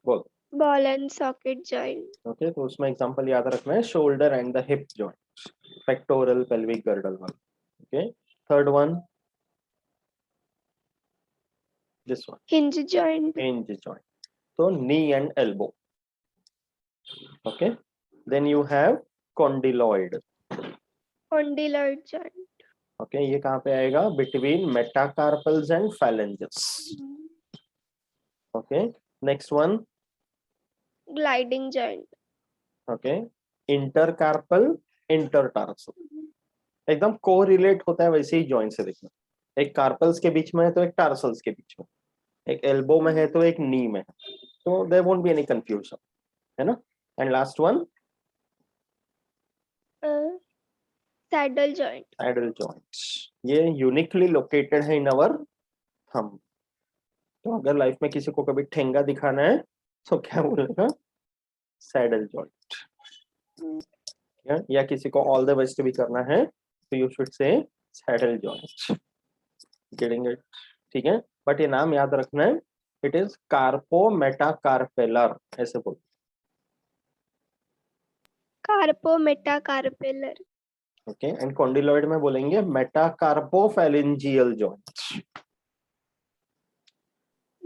बोल, ball and socket joint, okay. तो उसमें एग्जांपल याद रखना है shoulder and the hip joint, pectoral pelvic girdle वाला, okay. Third one this one, hinge joint, hinge joint, so knee and elbow, okay. Then you have condyloid, condyloid joint, okay, ये कहाँ पे आएगा? between metacarpals and phalanges, okay. Next one, gliding joint, okay, intercarpal, intertarsal, एकदम correlate होता है वैसे ही joint से देखना, एक कार्पल्स के बीच में है तो एक टार्सल्स के बीच में, एक एल्बो में है तो एक नी में है, तो there won't be any confusion, है ना? And last one saddle joint, saddle joints, ये यूनिकली लोकेटेड है इन अवर थंब। तो अगर लाइफ में किसी को कभी ठेंगा दिखाना है तो क्या बोलेगा? सैडल जॉइंट, या किसी को ऑल द बेस्ट भी करना है तो you should say saddle joint, getting it? ठीक है, बट ये नाम याद रखना है, इट इज कार्पो मेटाकार्पेलर, ऐसे बोल, कार्पो मेटाकार्पेलर, ओके। एंड कॉन्डिलॉइड में बोलेंगे मेटाकार्पोफैलिंजियल जॉइंट,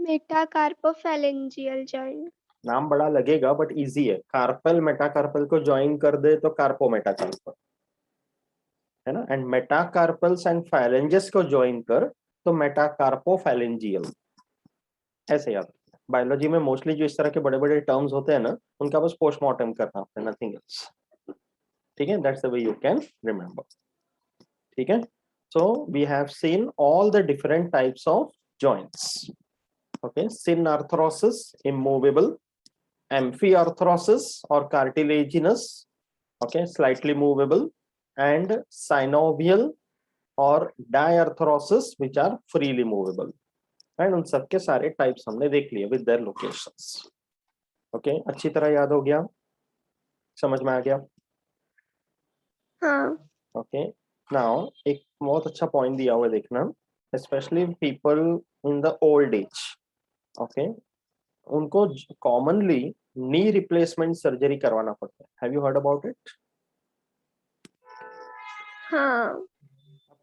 मेटाकार्पोफैलेंजियल जॉइंट। नाम बड़ा लगेगा बट इजी है। कार्पल मेटाकार्पल को ज्वाइन कर दे तो कार्पो मेटाकार्पल है ना, एंड मेटाकार्पल्स एंड फाइलेंजेस को ज्वाइन कर तो मेटाकार्पोफैलेंजियल। ऐसे याद, बायोलॉजी में मोस्टली जो इस तरह के बड़े बड़े टर्म्स होते हैं ना, उनका बस पोस्टमार्टम करना होता है, नथिंग एल्स। ठीक है, that's the way you can remember. ठीक है, so we have seen all the different types of joints. Okay, synarthrosis immovable, amphiarthrosis or cartilaginous, okay, slightly movable, and synovial or diarthrosis which are freely movable। And उन सबके सारे types हमने देख लिए with their locations. Okay, अच्छी तरह याद हो गया, समझ में आ गया? हाँ। ओके, नाउ एक बहुत अच्छा पॉइंट दिया हुआ है, देखना, specially people in the old age. Okay, उनको कॉमनली नी रिप्लेसमेंट सर्जरी करवाना पड़ता है। Have you heard about it? हाँ,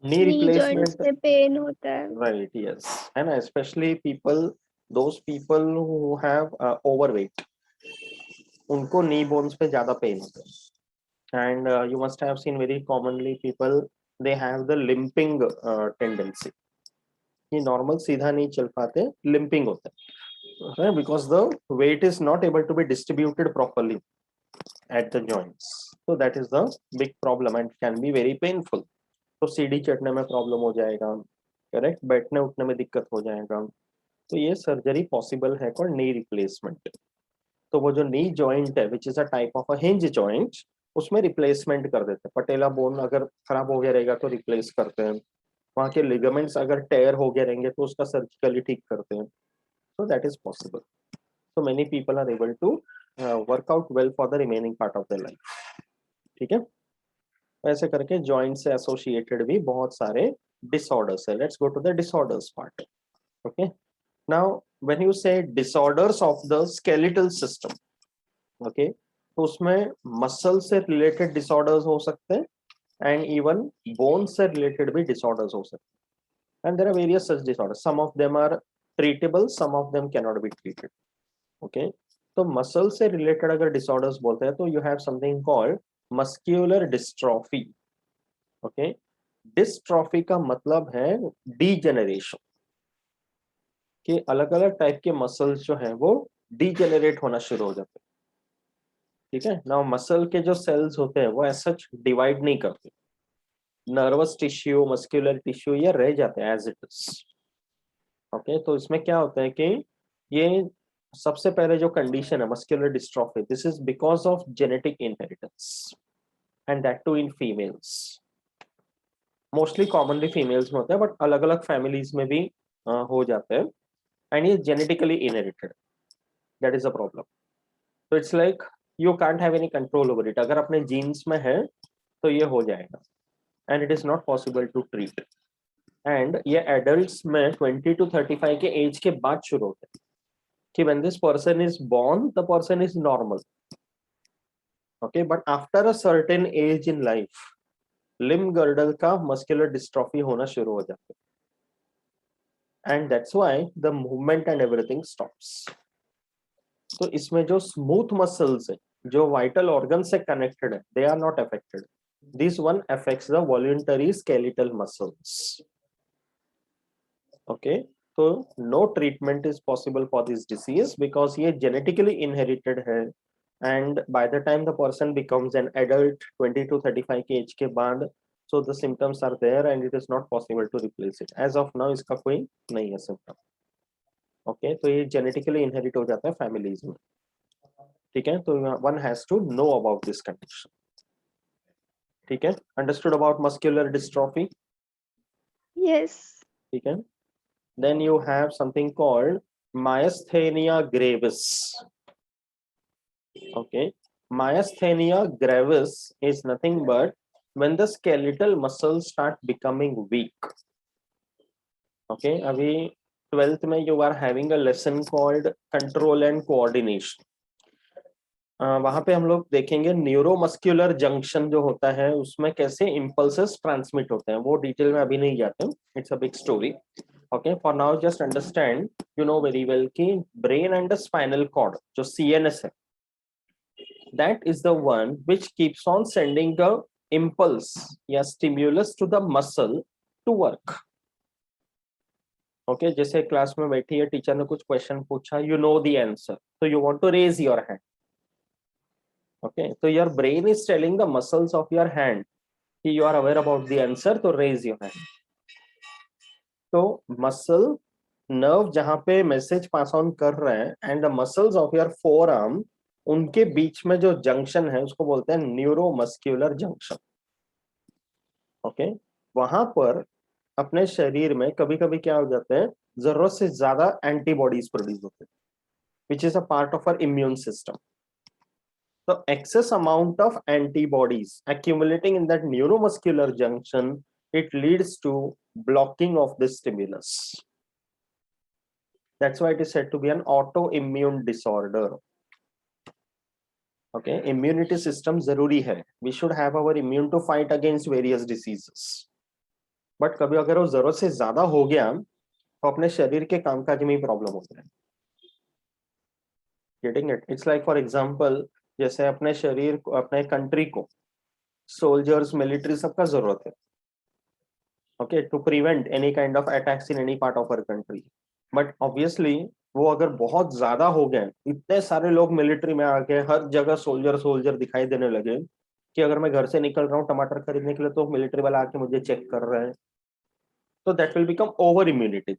नी नी जॉइंट्स रिप्लेसमेंट, में पेन होता है। राइट, यस, है ना, specially people, those people who have overweight, उनको नी बोन्स पे ज्यादा पेन होता है। And you must have scene very commonly people they have the limping tendency, ये नॉर्मल सीधा नहीं चल पाते, लिंपिंग होता है, because the weight is not able to be distributed properly at the joints, so that is the big problem and can be very painful। तो सीढ़ी चढ़ने में प्रॉब्लम हो जाएगा, करेक्ट, बैठने उठने में दिक्कत हो जाएगा, तो ये सर्जरी पॉसिबल है कॉल्ड नी रिप्लेसमेंट। तो वो जो नी जॉइंट है विच is a type of a hinge joint, उसमें रिप्लेसमेंट कर देते हैं। पटेला बोन अगर खराब हो गया रहेगा तो रिप्लेस करते हैं, वहाँ के लिगामेंट्स अगर टेयर हो गए रहेंगे तो उसका सर्जिकली ठीक करते हैं, so that is possible। so many people are able to work out well for the remaining part of their life। ठीक है, ऐसे करके जॉइंट से एसोसिएटेड भी बहुत सारे डिसऑर्डर्स है। Let's go to the disorders part. Okay, now when you say disorders of the skeletal system, okay, तो उसमें मसल से रिलेटेड डिसऑर्डर्स हो सकते हैं एंड इवन बोन से रिलेटेड भी डिसऑर्डर्स हो सकते हैं, and there are various such disorders, some of them are treatable, some of them can not be treated. Okay, तो मसल से रिलेटेड अगर डिसऑर्डर्स बोलते हैं तो you have something called muscular dystrophy. Okay, dystrophy का मतलब है डीजेनरेशन, कि अलग अलग टाइप के मसल्स जो है वो डीजेनरेट होना शुरू हो जाते हैं। ठीक है, नाउ मसल के जो सेल्स होते हैं वो ऐसा डिवाइड नहीं करते, नर्वस टिश्यू, मस्क्यूलर टिश्यू ये रह जाते हैं एज इट इज। ओके, तो इसमें क्या होता है कि ये सबसे पहले जो कंडीशन है muscular dystrophy, this is because of genetic inheritance and that too in females. Mostly commonly females में होता है बट अलग अलग फैमिलीज में भी हो जाते हैं, एंड ये genetically inherited, that is a problem. तो it's like you can't have any control over it, अगर अपने जीन्स में है तो ये हो जाएगा, and it is not possible to treat. And ये एडल्ट्स में 20 to 35 के एज के बाद शुरू होते हैं, कि when this person is born the person is normal, okay, but after a certain age in life limb girdle का मस्कुलर डिस्ट्रॉफी होना शुरू हो जाता है, and that's why the movement and everything stops. तो इसमें जो स्मूथ मसल्स है जो वाइटल ऑर्गन से कनेक्टेड है they are not affected, this one affects the voluntary skeletal muscles. Okay, तो no treatment is possible for this disease because ये genetically inherited है, and by the time the person becomes an adult 20 to 35 के as के बाद, so the symptoms are there and it is not possible to replace it as of now, इसका कोई नहीं है symptom। Okay, तो ये जेनेटिकली इनहेरिट हो जाता है फैमिलीज में। ठीक है, तो one has to know about this condition. ठीक है, understood about muscular dystrophy? Yes. ठीक है, then you have something called myasthenia gravis। okay, myasthenia gravis is nothing but when the skeletal muscles start becoming weak। okay, अभी 12th में you are having a lesson called control and coordination। वहां पे हम लोग देखेंगे neuromuscular junction जो होता है उसमें कैसे इम्पल्सेस ट्रांसमिट होते हैं, वो डिटेल में अभी नहीं जाते, it's a big story. Okay, for now just understand, you know very well कि brain and the spinal cord जो CNS है, that is the one which keeps on sending a impulse या stimulus to the muscle to work. Okay, जैसे class में बैठी है, teacher ने कुछ क्वेश्चन पूछा, you know the answer, so you want to raise your hand. Okay, so your brain is telling the muscles of your hand कि you are aware about the answer, तो raise your hand. तो muscle nerve जहां पे message pass on कर रहे हैं and the muscles of your four arm, उनके बीच में जो जंक्शन है उसको बोलते हैं न्यूरोमस्क्यूलर जंक्शन. ओके, वहां पर अपने शरीर में कभी कभी क्या हो जाते हैं, जरूरत से ज्यादा एंटीबॉडीज प्रोड्यूस होते हैं, which is a part of our immune system. तो excess amount of antibodies accumulating in that neuromuscular junction, it leads to blocking of this stimulus. That's why it is said to be an autoimmune disorder. Okay, immunity system जरूरी है. We should have our immune to fight against various diseases. But कभी अगर वो जरूरत से ज्यादा हो गया तो अपने शरीर के कामकाज में ही प्रॉब्लम होता है. Getting it? It's like for example, जैसे अपने शरीर को, अपने कंट्री को सोल्जर्स, मिलिट्री सबका जरूरत है. Okay, to prevent any kind of attacks in any part of our country. But obviously वो अगर बहुत ज्यादा हो गए, इतने सारे लोग मिलिट्री में आ गए, हर जगह सोल्जर सोल्जर दिखाई देने लगे कि अगर मैं घर से निकल रहा हूँ टमाटर खरीदने के लिए तो मिलिट्री वाला आके मुझे चेक कर रहे हैं, तो that will become over immunity.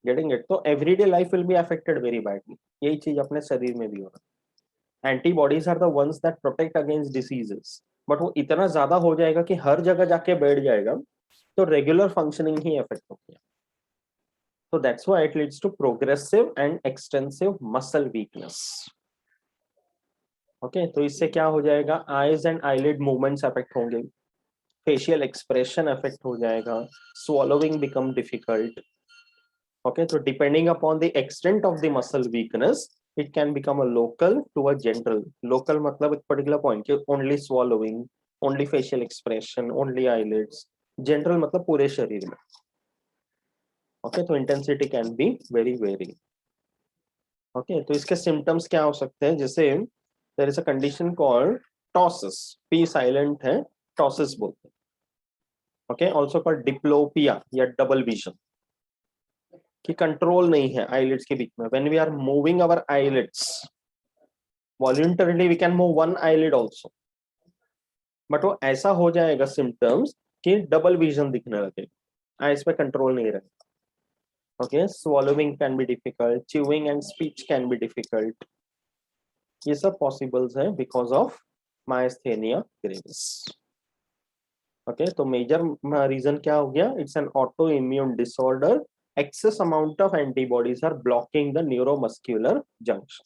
Getting it? तो everyday life will be affected very badly. यही चीज अपने शरीर में भी हो रहा है. Antibodies are the ones that protect against diseases, but वो इतना ज्यादा हो जाएगा कि हर जगह जाके बैठ जाएगा, तो रेगुलर फंक्शनिंग ही इफेक्ट हो गया. So that's why it leads to progressive and extensive muscle weakness. Okay, तो इससे क्या हो जाएगा, eyes and eyelid movements affect होंगे, facial expression affect हो जाएगा, swallowing become difficult. Okay, so depending upon the extent of the muscle weakness, it can become a local to a general. Local मतलब एक particular point कि only swallowing, only facial expression, only eyelids. General मतलब पूरे शरीर में. Okay, तो intensity can be very varying. Okay, तो इसके symptoms क्या हो सकते हैं, जैसे there is a condition called ptosis. P silent है, ptosis बोलते हैं. Okay, also called diplopia या double vision, कि कंट्रोल नहीं है eyelids के बीच में. When we are moving our eyelids voluntarily, we can move one eyelid also, but वो ऐसा हो जाएगा symptoms कि double vision दिखने लगेगा, eyes पे कंट्रोल नहीं रहेगा. Okay, swallowing can be difficult, chewing and speech can be difficult. ये सब possibles है because of myasthenia gravis. Okay, तो major reason क्या हो गया, it's an autoimmune disorder. Excess amount of antibodies are blocking the neuromuscular junction.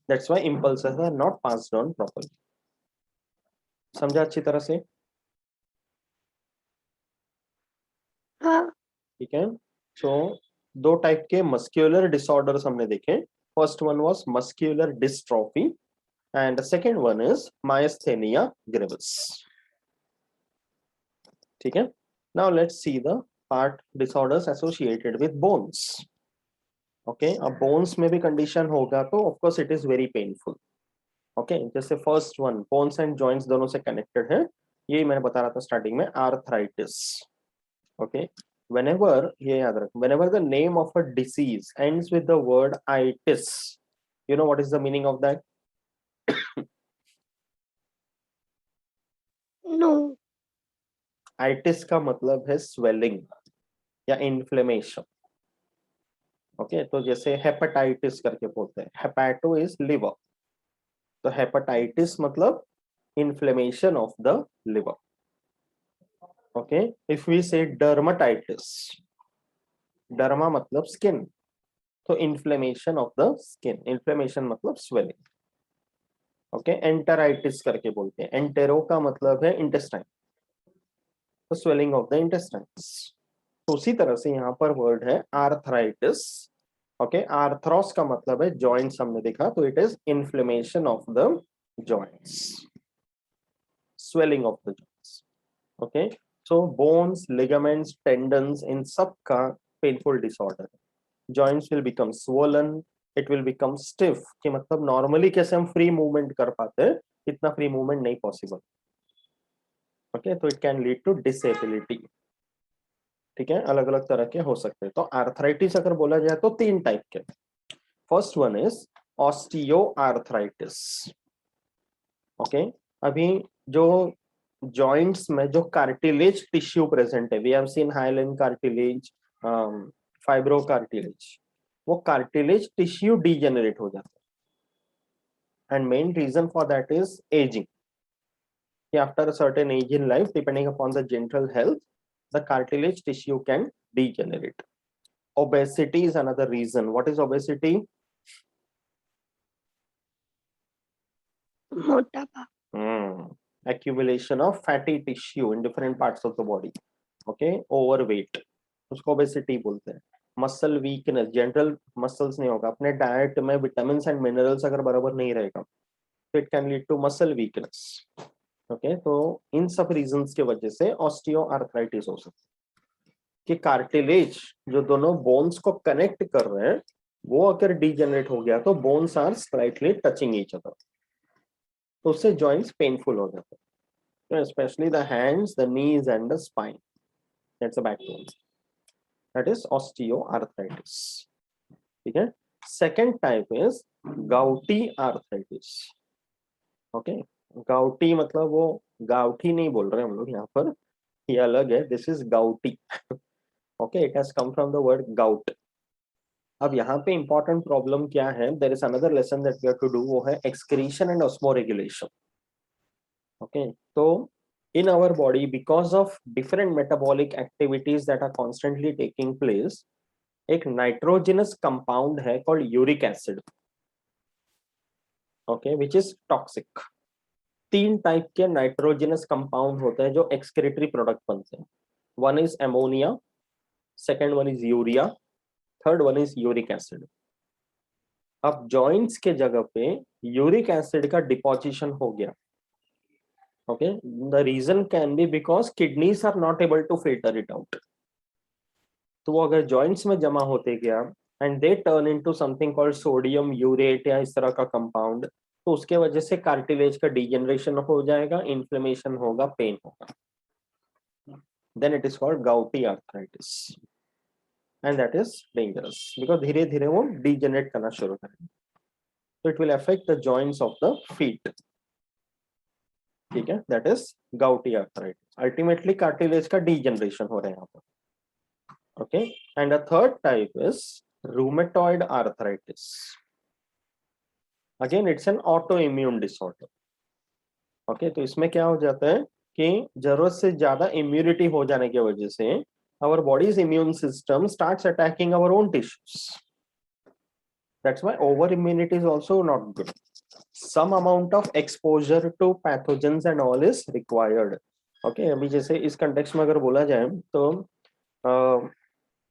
That's why impulses are not passed on properly. समझा अच्छी तरह से? हाँ. ठीक है. So दो टाइप के मस्क्यूलर डिसऑर्डर्स हमने देखे. First one was muscular dystrophy and the second one is myasthenia gravis. ठीक है. Now let's see the part disorders associated with bones. Okay, अब bones में भी condition होगा तो of course it is very painful. Okay, जैसे first one bones and joints दोनों से connected है, यही मैंने बता रहा था starting में, arthritis. Okay, whenever ये याद रख, whenever the name of a disease ends with the word itis, you know what is the meaning of that? No. Itis का मतलब है स्वेलिंग या इन्फ्लेमेशन. ओके, तो जैसे हेपेटाइटिस करके बोलते हैं, हेपेटो इज लिवर, तो हेपेटाइटिस मतलब inflammation of the liver. Okay, if we say dermatitis, derma मतलब स्किन, तो inflammation of the skin, inflammation मतलब स्वेलिंग. ओके, एंटेराइटिस करके बोलते हैं, एंटेरो का मतलब है इंटेस्टाइन, तो स्वेलिंग ऑफ द इंटेस्टाइन्स. तो उसी तरह से यहाँ पर वर्ड है आर्थराइटिस. ओके, आर्थ्रोस का मतलब है जॉइंट्स, हमने देखा, तो it is inflammation of the joints, swelling of the joints. Okay, So bones, ligaments, tendons, इन सब का painful disorder. Joints will become swollen, it will become stiff, कि मतलब normally कैसे हम free movement कर पाते हैं, इतना free movement नहीं possible. Okay, तो it can lead to disability. ठीक है, अलग अलग तरह के हो सकते हैं. तो आर्थराइटिस अगर बोला जाए तो 3 टाइप के. First one is osteoarthritis. Okay, अभी जो जॉइंट्स में जो कार्टिलेज टिश्यू प्रेजेंट है, we have seen hyaline cartilage, fibro cartilage, वो कार्टिलेज टिश्यू डीजेनरेट हो जाता है. And main reason for that is ageing. After a certain age in life, depending upon the general health, the cartilage tissue can degenerate. Obesity is another reason. What is obesity? मोटापा. Accumulation of fatty tissue in different parts of the body. Okay, overweight, उसको obesity बोलते हैं. Muscle weakness, general muscles नहीं होगा, अपने diet में vitamin and minerals अगर बराबर नहीं रहेगा तो it can lead to muscle weakness. Okay, तो इन सब रीजंस के वजह से ऑस्टियोआर्थराइटिस हो सकता है कि कार्टिलेज जो दोनों बोन्स को कनेक्ट कर रहे हैं वो अगर डीजेनरेट हो गया तो bones are slightly touching each other, तो उससे जॉइंट्स पेनफुल हो जाते हैं, specially the hands, the knees and the spine. That's a backbone. That is osteoarthritis. ठीक है. Second type is gouty arthritis. Okay, gouty मतलब वो गाउठी नहीं बोल रहे हम लोग यहाँ पर, ये अलग है. This is gouty. Okay, it has come from the word gout. अब यहाँ पे इंपॉर्टेंट प्रॉब्लम क्या है, there is another lesson that we have to do, वो है एक्सक्रीशन एंड ऑस्मोरेगुलेशन. ओके, तो in our body, because of different metabolic activities that are constantly taking place, एक nitrogenous compound है called uric acid, okay, which is toxic. 3 type के nitrogenous compound होते हैं जो excretory product बनते हैं. One is ammonia, second one is urea, third one is uric acid. अब joints के जगह पे यूरिक एसिड का डिपोजिशन हो गया. Okay, the reason can be because kidneys are not able to filter it out. तो वो अगर जॉइंट्स में जमा होते गया and they turn into something called sodium urate या इस तरह का कंपाउंड, तो उसके वजह से कार्टिलेज का डिजेनरेशन हो जाएगा, इन्फ्लेमेशन होगा, पेन होगा. Then it is called gouty arthritis and that is dangerous because धीरे धीरे वो डिजेनरेट करना शुरू करेगा. तो it will affect the joints of the feet. ठीक है, that is gouty arthritis. Ultimately cartilage का डिजेनरेशन हो रहा है यहाँ पर. Okay, and a third type is rheumatoid arthritis. Again, it's an autoimmune disorder. Okay, तो इसमें क्या हो जाता है कि जरूरत से ज्यादा इम्यूनिटी हो जाने की वजह से our body's immune system starts attacking our own tissues. That's why over-immunity is also not good. Some amount of exposure to pathogens and all is required. Okay, अभी जैसे इस context में अगर बोला जाए तो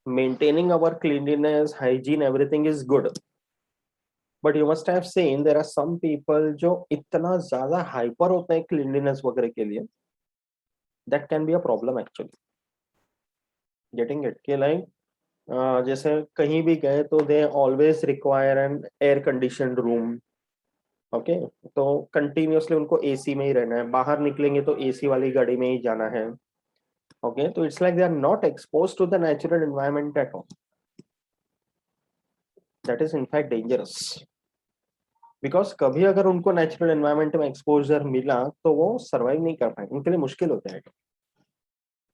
maintaining our cleanliness, hygiene, everything is good. But you must have seen there are some people जो इतना ज़्यादा hyper होते हैं cleanliness वगैरह के लिए, that can be a problem actually. Getting it? कि like जैसे कहीं भी गए तो they always require an air conditioned room. Okay, तो continuously उनको AC में ही रहना है, बाहर निकलेंगे तो AC वाली गाड़ी में ही जाना है. Okay, so it's like they are not exposed to the natural environment at all. That is in fact dangerous. Because कभी अगर उनको नेचुरल एनवायरनमेंट में एक्सपोजर मिला तो वो सर्वाइव नहीं कर पाएंगे, उनके लिए मुश्किल हो जाएगा.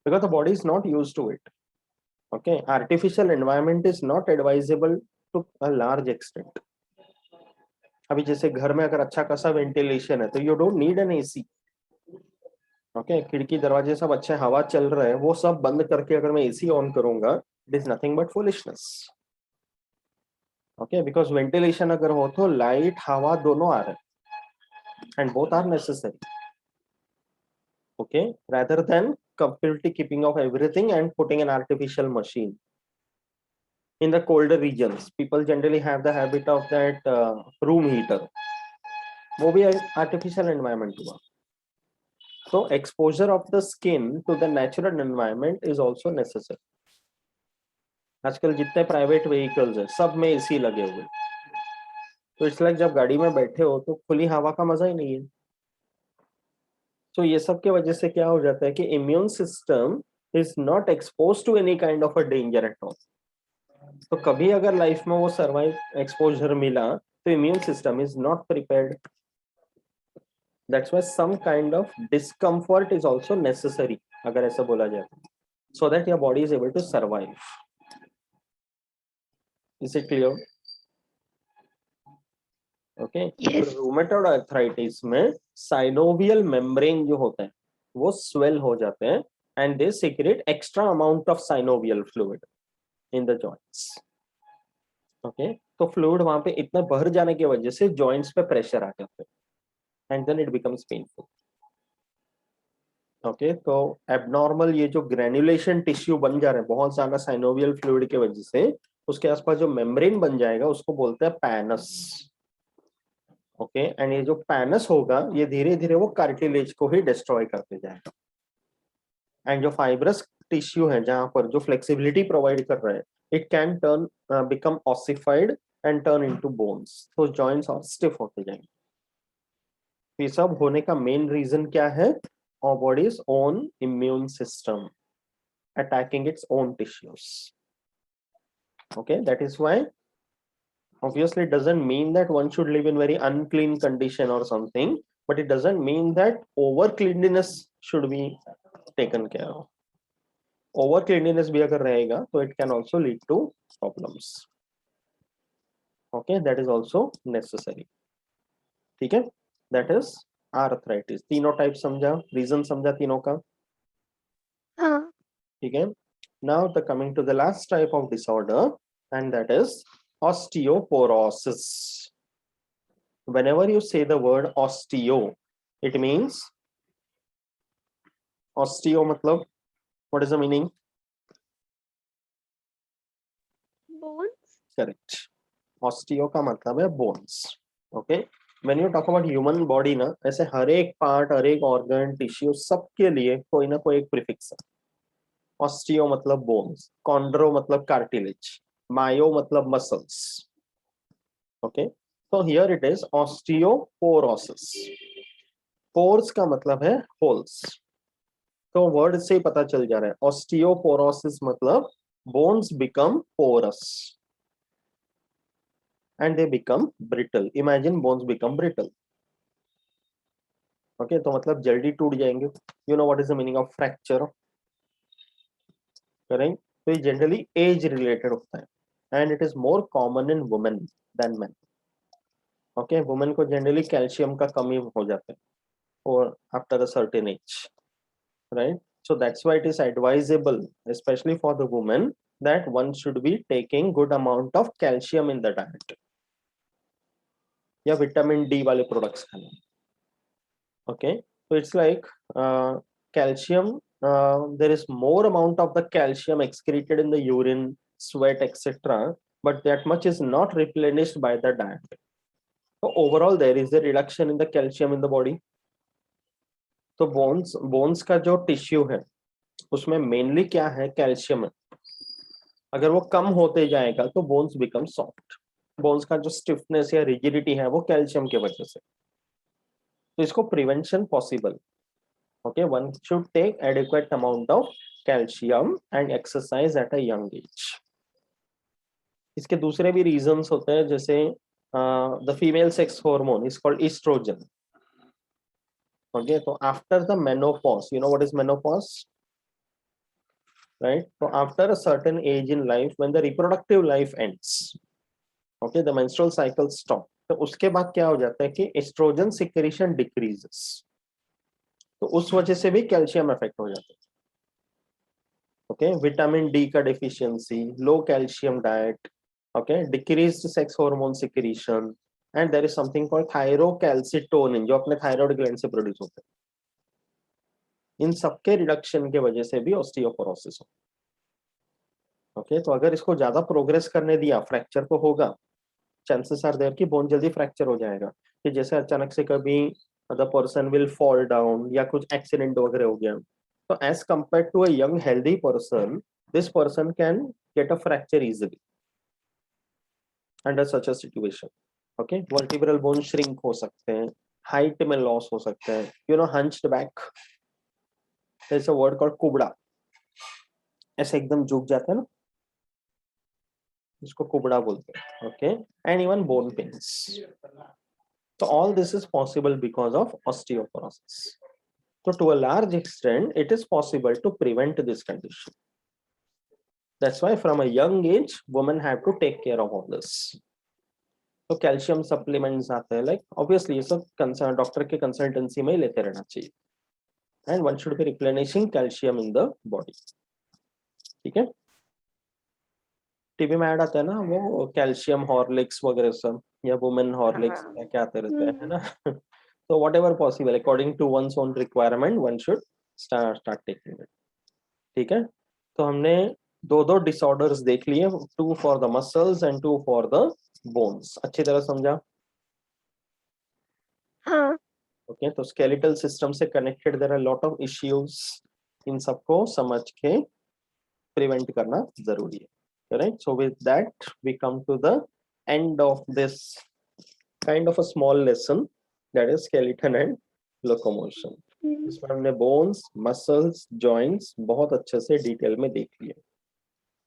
Because the body is not used to it. Okay, artificial environment is not advisable to a large extent. अभी जैसे घर में अगर अच्छा खासा वेंटिलेशन है तो you don't need an AC. Okay, खिड़की दरवाजे सब अच्छे हवा चल रहा है, वो सब बंद करके अगर मैं एसी ऑन करूंगा, it is nothing but foolishness. Okay, because ventilation अगर हो तो लाइट हवा दोनों आ रहे हैं and both are necessary. Okay, rather than completely keeping off everything and putting an artificial machine. In the colder regions, people generally have the habit of that room heater. वो भी artificial environment हुआ. So exposure of the skin to the natural environment is also necessary. आजकल जितने private vehicles है सब में AC लगे हुए, तो इट्स लाइक जब गाड़ी में बैठे हो तो खुली हवा का मजा ही नहीं है। तो ये सब के वजह से क्या हो जाता है कि immune system is not expose to any kind of a danger at all. तो कभी अगर लाइफ में वो सर्वाइव एक्सपोजर मिला तो immune system is not prepared. That's why some kind of discomfort is also necessary, अगर ऐसा बोला जाए, so that your body is able to survive. Is it clear? Okay. Yes. Rheumatoid arthritis में synovial membrane जो होते हैं वो swell हो जाते हैं and they secrete extra amount of synovial fluid in the joints. Okay, तो फ्लूइड वहां पे इतना भर जाने की वजह से जॉइंट्स पे प्रेशर आ जाते हैं and then it becomes painful. Okay, तो एबनॉर्मल ये जो ग्रेन्युलेशन टिश्यू बन जा रहे हैं बहुत ज्यादा साइनोवियल फ्लूइड की वजह से, उसके आसपास जो मेम्ब्रेन बन जाएगा उसको बोलते हैं पैनस। ओके, एंड ये जो पैनस होगा ये धीरे धीरे वो कार्टिलेज को ही डिस्ट्रॉय करते जाएगा एंड जो फाइब्रस टिश्यू है जहां पर जो फ्लेक्सिबिलिटी प्रोवाइड कर रहा है it can turn become ossified and turn into bones, तो जॉइंट्स और स्टिफ होते जाएंगे। ये सब होने का मेन रीजन क्या है? our body's own immune system attacking its own tissues. Okay, that is why obviously it doesn't mean that one should live in very unclean condition or something, but it doesn't mean that over cleanliness should be taken care of. Over cleanliness भी अगर रहेगा तो it can also lead to problems. Okay, that is also necessary. ठीक है, that is arthritis. तीनों type समझा, reason समझा तीनों का? हाँ. ठीक है। Now the coming to the last type of disorder, and that is osteoporosis. Whenever you say the word osteo, it means osteo मतलब what is the meaning? Bones. Correct. Osteo का मतलब है bones. Okay. When you talk about human body ना, ऐसे हर एक part, हर एक organ, tissue सबके लिए कोई ना कोई एक प्रीफिक्स है। ऑस्टियो मतलब बोन्स, कॉन्ड्रो मतलब कार्टिलेज, मायो मतलब मसल्स। ओके, तो here it is osteoporosis. Pores का मतलब है होल्स, तो वर्ड से ही पता चल जा रहा है ऑस्टियोपोरोसिस मतलब bones become porous and they become brittle. Imagine bones become brittle. Okay, तो मतलब जल्दी टूट जाएंगे। You know what is the meaning of fracture? Correct. तो ये जनरली एज रिलेटेड होता है and it is more common in women than men. Okay, women को जनरली कैल्शियम का कमी हो जाता है और after a certain age, right? So that's why it is advisable, especially for the woman, that one should be taking good amount of calcium in the diet या vitamin D वाले products खाना। Okay, so it's like calcium, there is more amount of the calcium excreted in the urine, sweat, etc., but that much is not replenished by the diet. So overall there is a reduction in the calcium in the body. तो bones का जो tissue है उसमें mainly क्या है? Calcium है। अगर वो कम होते जाएगा तो बोन्स बिकम सॉफ्ट। बोन्स का जो स्टिफनेस या रिजिडिटी है वो कैल्शियम के वजह से, तो इसको prevention possible. Okay, one should take adequate amount of calcium and exercise at a young age. इसके दूसरे भी रीजंस होते हैं, जैसे the female sex hormone is called estrogen. Okay, तो after the menopause, you know what is menopause, right? So after a certain age in life, when the reproductive life ends, okay, the menstrual cycle stop, तो उसके बाद क्या हो जाता है कि oestrogen secretion decreases, तो उस वजह से भी कैल्शियम इफेक्ट हो जाता है। ओके, विटामिन डी का deficiency, low calcium diet, okay, decreased sex hormone secretion, and there is something called thyrocalcitonin जो अपने थायराइड ग्लैंड से प्रोड्यूस होते हैं। इन सबके रिडक्शन के वजह से भी ऑस्टियोपोरोसिस हो। ओके, तो अगर इसको ज्यादा प्रोग्रेस करने दिया, फ्रैक्चर तो होगा, चांसेस आर देयर कि बोन जल्दी फ्रैक्चर हो जाएगा। कि जैसे अचानक से कभी the person will fall down या कुछ accident वगैरह हो गया, so as compared to a young healthy person, this person can get a fracture easily under such a situation. Okay, vertebral bone shrink हो सकते हैं, height में loss हो सकता है, you know, hunched back, there's a word called कुबड़ा, ऐसे एकदम झुक जाता है ना, इसको कुबड़ा बोलते हैं. Okay, and even bone pains. So all this is possible because of osteoporosis. So to a large extent, it is possible to prevent this condition. That's why from a young age, women have to take care of all this. तो calcium supplements आते हैं, like obviously ये सब doctor के consultancy में ही लेते रहना चाहिए, and one should be replenishing calcium in the body. ठीक है, टीवी में ऐड आता है ना वो कैल्शियम हॉर्लिक्स वगैरह सब, या वुमेन हॉर्लिक्स क्या आते रहते हैं, है ना. तो whatever possible according to one's own requirement one should start taking it. ठीक है, तो हमने दो डिसऑर्डर्स देख लिए, 2 for the muscles and 2 for the bones. अच्छी तरह समझा? हाँ. ओके, तो स्केलेटल सिस्टम से connected there are lot of issues, इन सबको समझ के प्रिवेंट करना जरूरी है. Correct. So with that we come to the end of this kind of a small lesson, that is skeleton and locomotion. इसमें हमने बोन्स, मसल्स, जॉइंट्स बहुत अच्छे से डिटेल में देख लिए.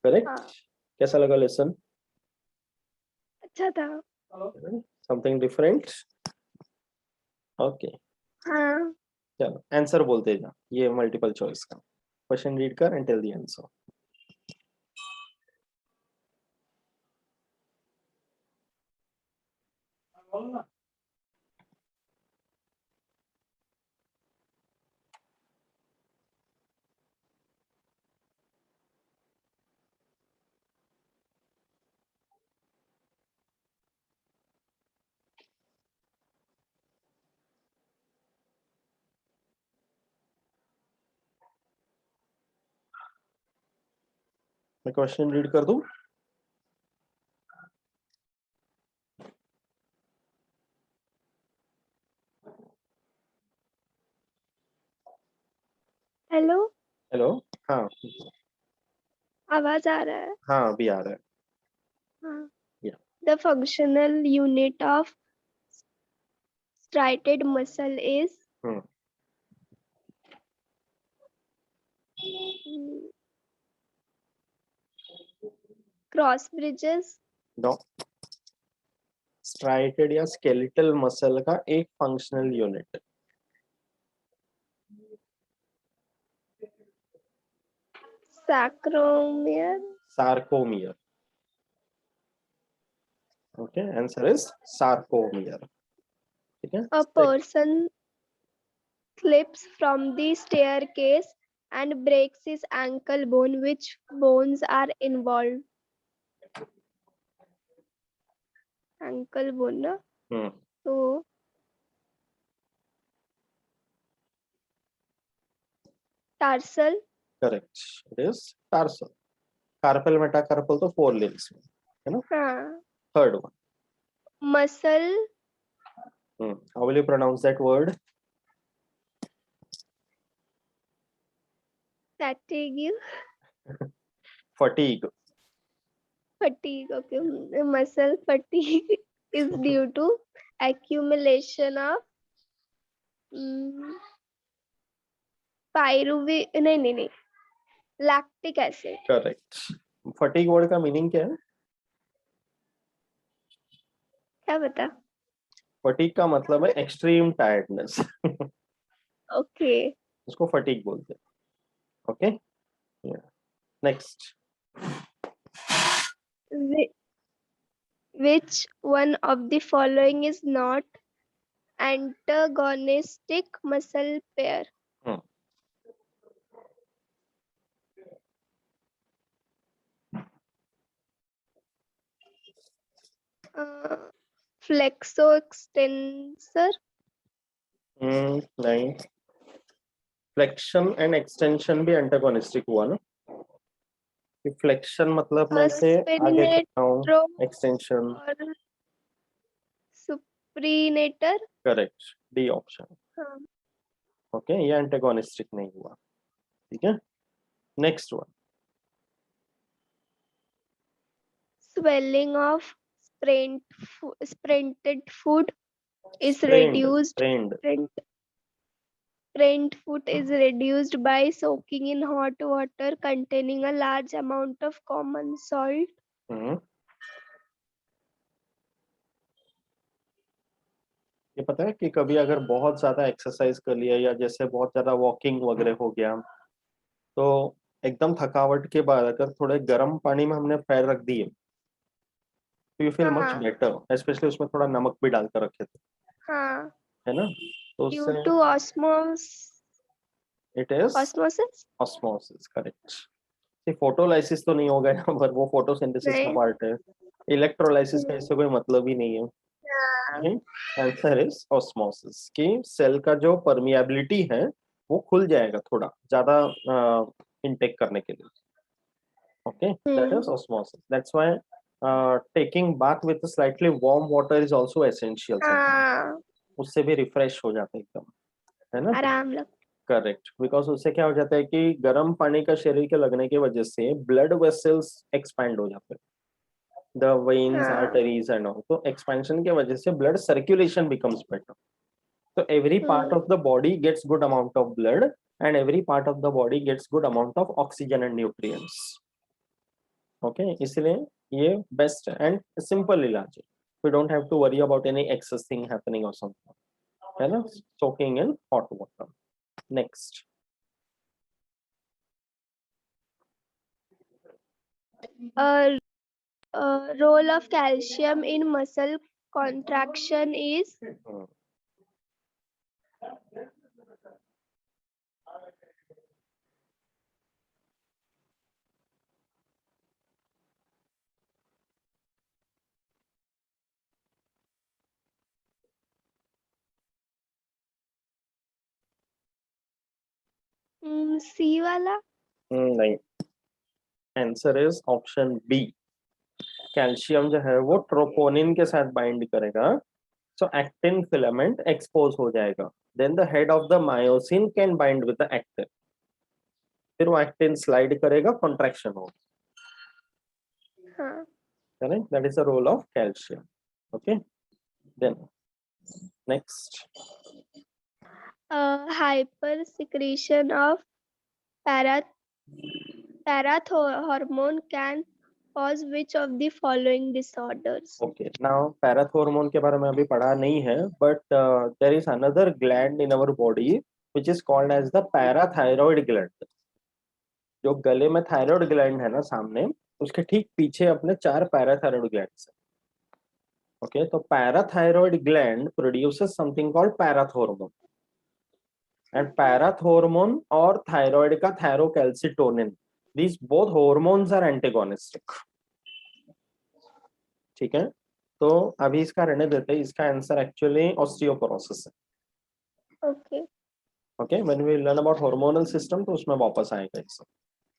करेक्ट. कैसा लगा लेसन? अच्छा था. Something different. ओके, हाँ. चलो आंसर बोलते जा, ये मल्टीपल चॉइस का क्वेश्चन रीड कर एंड टेल द आंसर. मैं क्वेश्चन रीड कर दूं? हेलो. हेलो. हाँ आवाज आ रहा है? हाँ अभी आ रहा है. हाँ. Yeah. The functional unit of striated muscle is Hmm. cross bridges. No. Striated या स्केलेटल मसल का एक functional unit. Sarcomere. Sarcomere. Okay, answer is sarcomere. ठीक है. A person slips from the staircase and breaks his ankle bone. Which bones are involved? Ankle bone ना? तो tarsal. Correct, it is tarsal. Carpal metacarpal तो 4 limbs में है ना. हाँ. Third one. Muscle. How will you pronounce that word? Fatigue. Fatigue. Fatigue. Okay. Muscle fatigue is due to accumulation of pyruvate. नहीं. Lactic acid. Correct. Fatigue word का meaning क्या है? क्या बता? फटीग का मतलब है एक्सट्रीम टायर्डनेस. ओके. उसको फटीग बोलते हैं. Okay, next. Which one of the following is not antagonistic muscle pair? Flexo-extensor. नहीं, फ्लेक्शन एंड एक्सटेंशन भी एंटागोनिस्टिक हुआ ना. फ्लेक्शन मतलब मैं इसे आगे करता हूँ, एक्सटेंशन और supinator. करेक्ट. D option. हाँ. ओके, ये एंटेगोनिस्टिक नहीं हुआ. ठीक है, next one. Swelling of sprinted foot is Sprained, reduced. sprained. Sprained foot is reduced by soaking in hot water containing a large amount of common salt. ये पता है कि कभी अगर बहुत ज्यादा एक्सरसाइज कर लिया या जैसे बहुत ज्यादा वॉकिंग वगैरह हो गया, तो एकदम थकावट के बाद अगर थोड़े गर्म पानी में हमने पैर रख दिए, तो यू फील मच हाँ. बेटर. स्पेशली उसमें थोड़ा नमक भी डाल कर रखे थे, हाँ. है ना, तो Due उससे to it is osmosis? Osmosis. Correct. Photolysis तो नहीं होगा यहाँ पर, वो फोटोसिंथेसिस का नहीं. पार्ट है. इलेक्ट्रोलाइसिस का इससे कोई मतलब ही नहीं है. हाँ. Answer is osmosis. कि सेल का जो परमिएबिलिटी है वो खुल जाएगा थोड़ा ज्यादा इनटेक करने के लिए. Okay, that is osmosis. That's why taking bath with slightly warm water is also essential. हाँ. उससे भी रिफ्रेश हो जाता है एकदम, है ना. आराम लग. करेक्ट. बिकॉज उससे क्या हो जाता है कि गर्म पानी का शरीर के लगने की वजह से ब्लड वेसल्स एक्सपैंड हो जाते हैं, द वेन्स, हाँ. Arteries and all. तो एक्सपेंशन की वजह से blood circulation becomes better. So every part of the body gets good amount of blood and every part of the body gets good amount of oxygen and nutrients. Okay, इसलिए ये best and simple इलाज है. We don't have to worry about any excess thing happening or something. है ना, soaking in hot water. Next. Role of calcium in muscle contraction is C वाला. नहीं, answer is option B. Calcium जो है वो troponin के साथ bind करेगा, so actin filament expose हो जाएगा. Then the head of the myosin can bind with the actin. फिर वो actin slide करेगा, contraction होगा. हाँ. Correct? That is the role of calcium. Okay. Then next. Hyper secretion of parathormone can cause which of the following disorders? Okay. Now parathormone के बारे में अभी पढ़ा नहीं है, but there is another gland in our body which is called as the parathyroid gland. जो गले में थायराइड ग्लैंड है ना सामने, उसके ठीक पीछे अपने 4 पैराथायरॉइड ग्लैंड्स हैं. Okay, so parathyroid gland produces something called parathormone, and parathormone और thyroid का thyrocalcitonin, these both hormones are antagonistic. ठीक है, तो अभी इसका रहने देते हैं. इसका आंसर एक्चुअली ऑस्टियोपोरोसिस है. Okay. Okay, when we learn about hormonal system तो उसमें वापस आएगा इससे.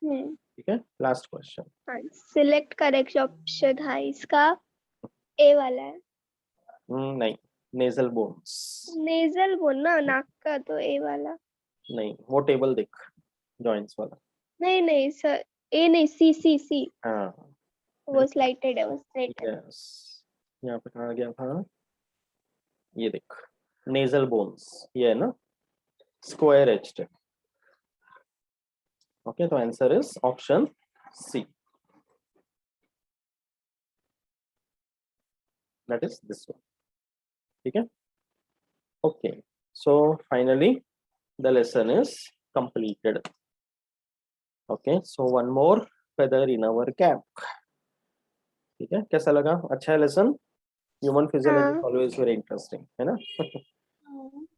ठीक है, last question. Select correct option है इसका. A वाला है. नहीं, नेजल बोन्स. नेजल बोन ना, नाक का, तो ए वाला. नहीं, वो टेबल देख, जॉइंट्स वाला. नहीं नहीं सर, ए नहीं, सी सी सी. हाँ, वो स्लाइटेड है, वो स्ट्रेट है. यस. यहाँ पे कहाँ गया था, ये देख, नेजल बोन्स, ये है ना, स्क्वायर एज्ड. ओके, तो answer is option C. That is this one. ठीक है. Okay, so finally the lesson is completed. Okay, so one more feather in our cap. ठीक है, कैसा लगा? अच्छा है lesson. Human physiology always very interesting, है ना.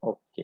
ओके.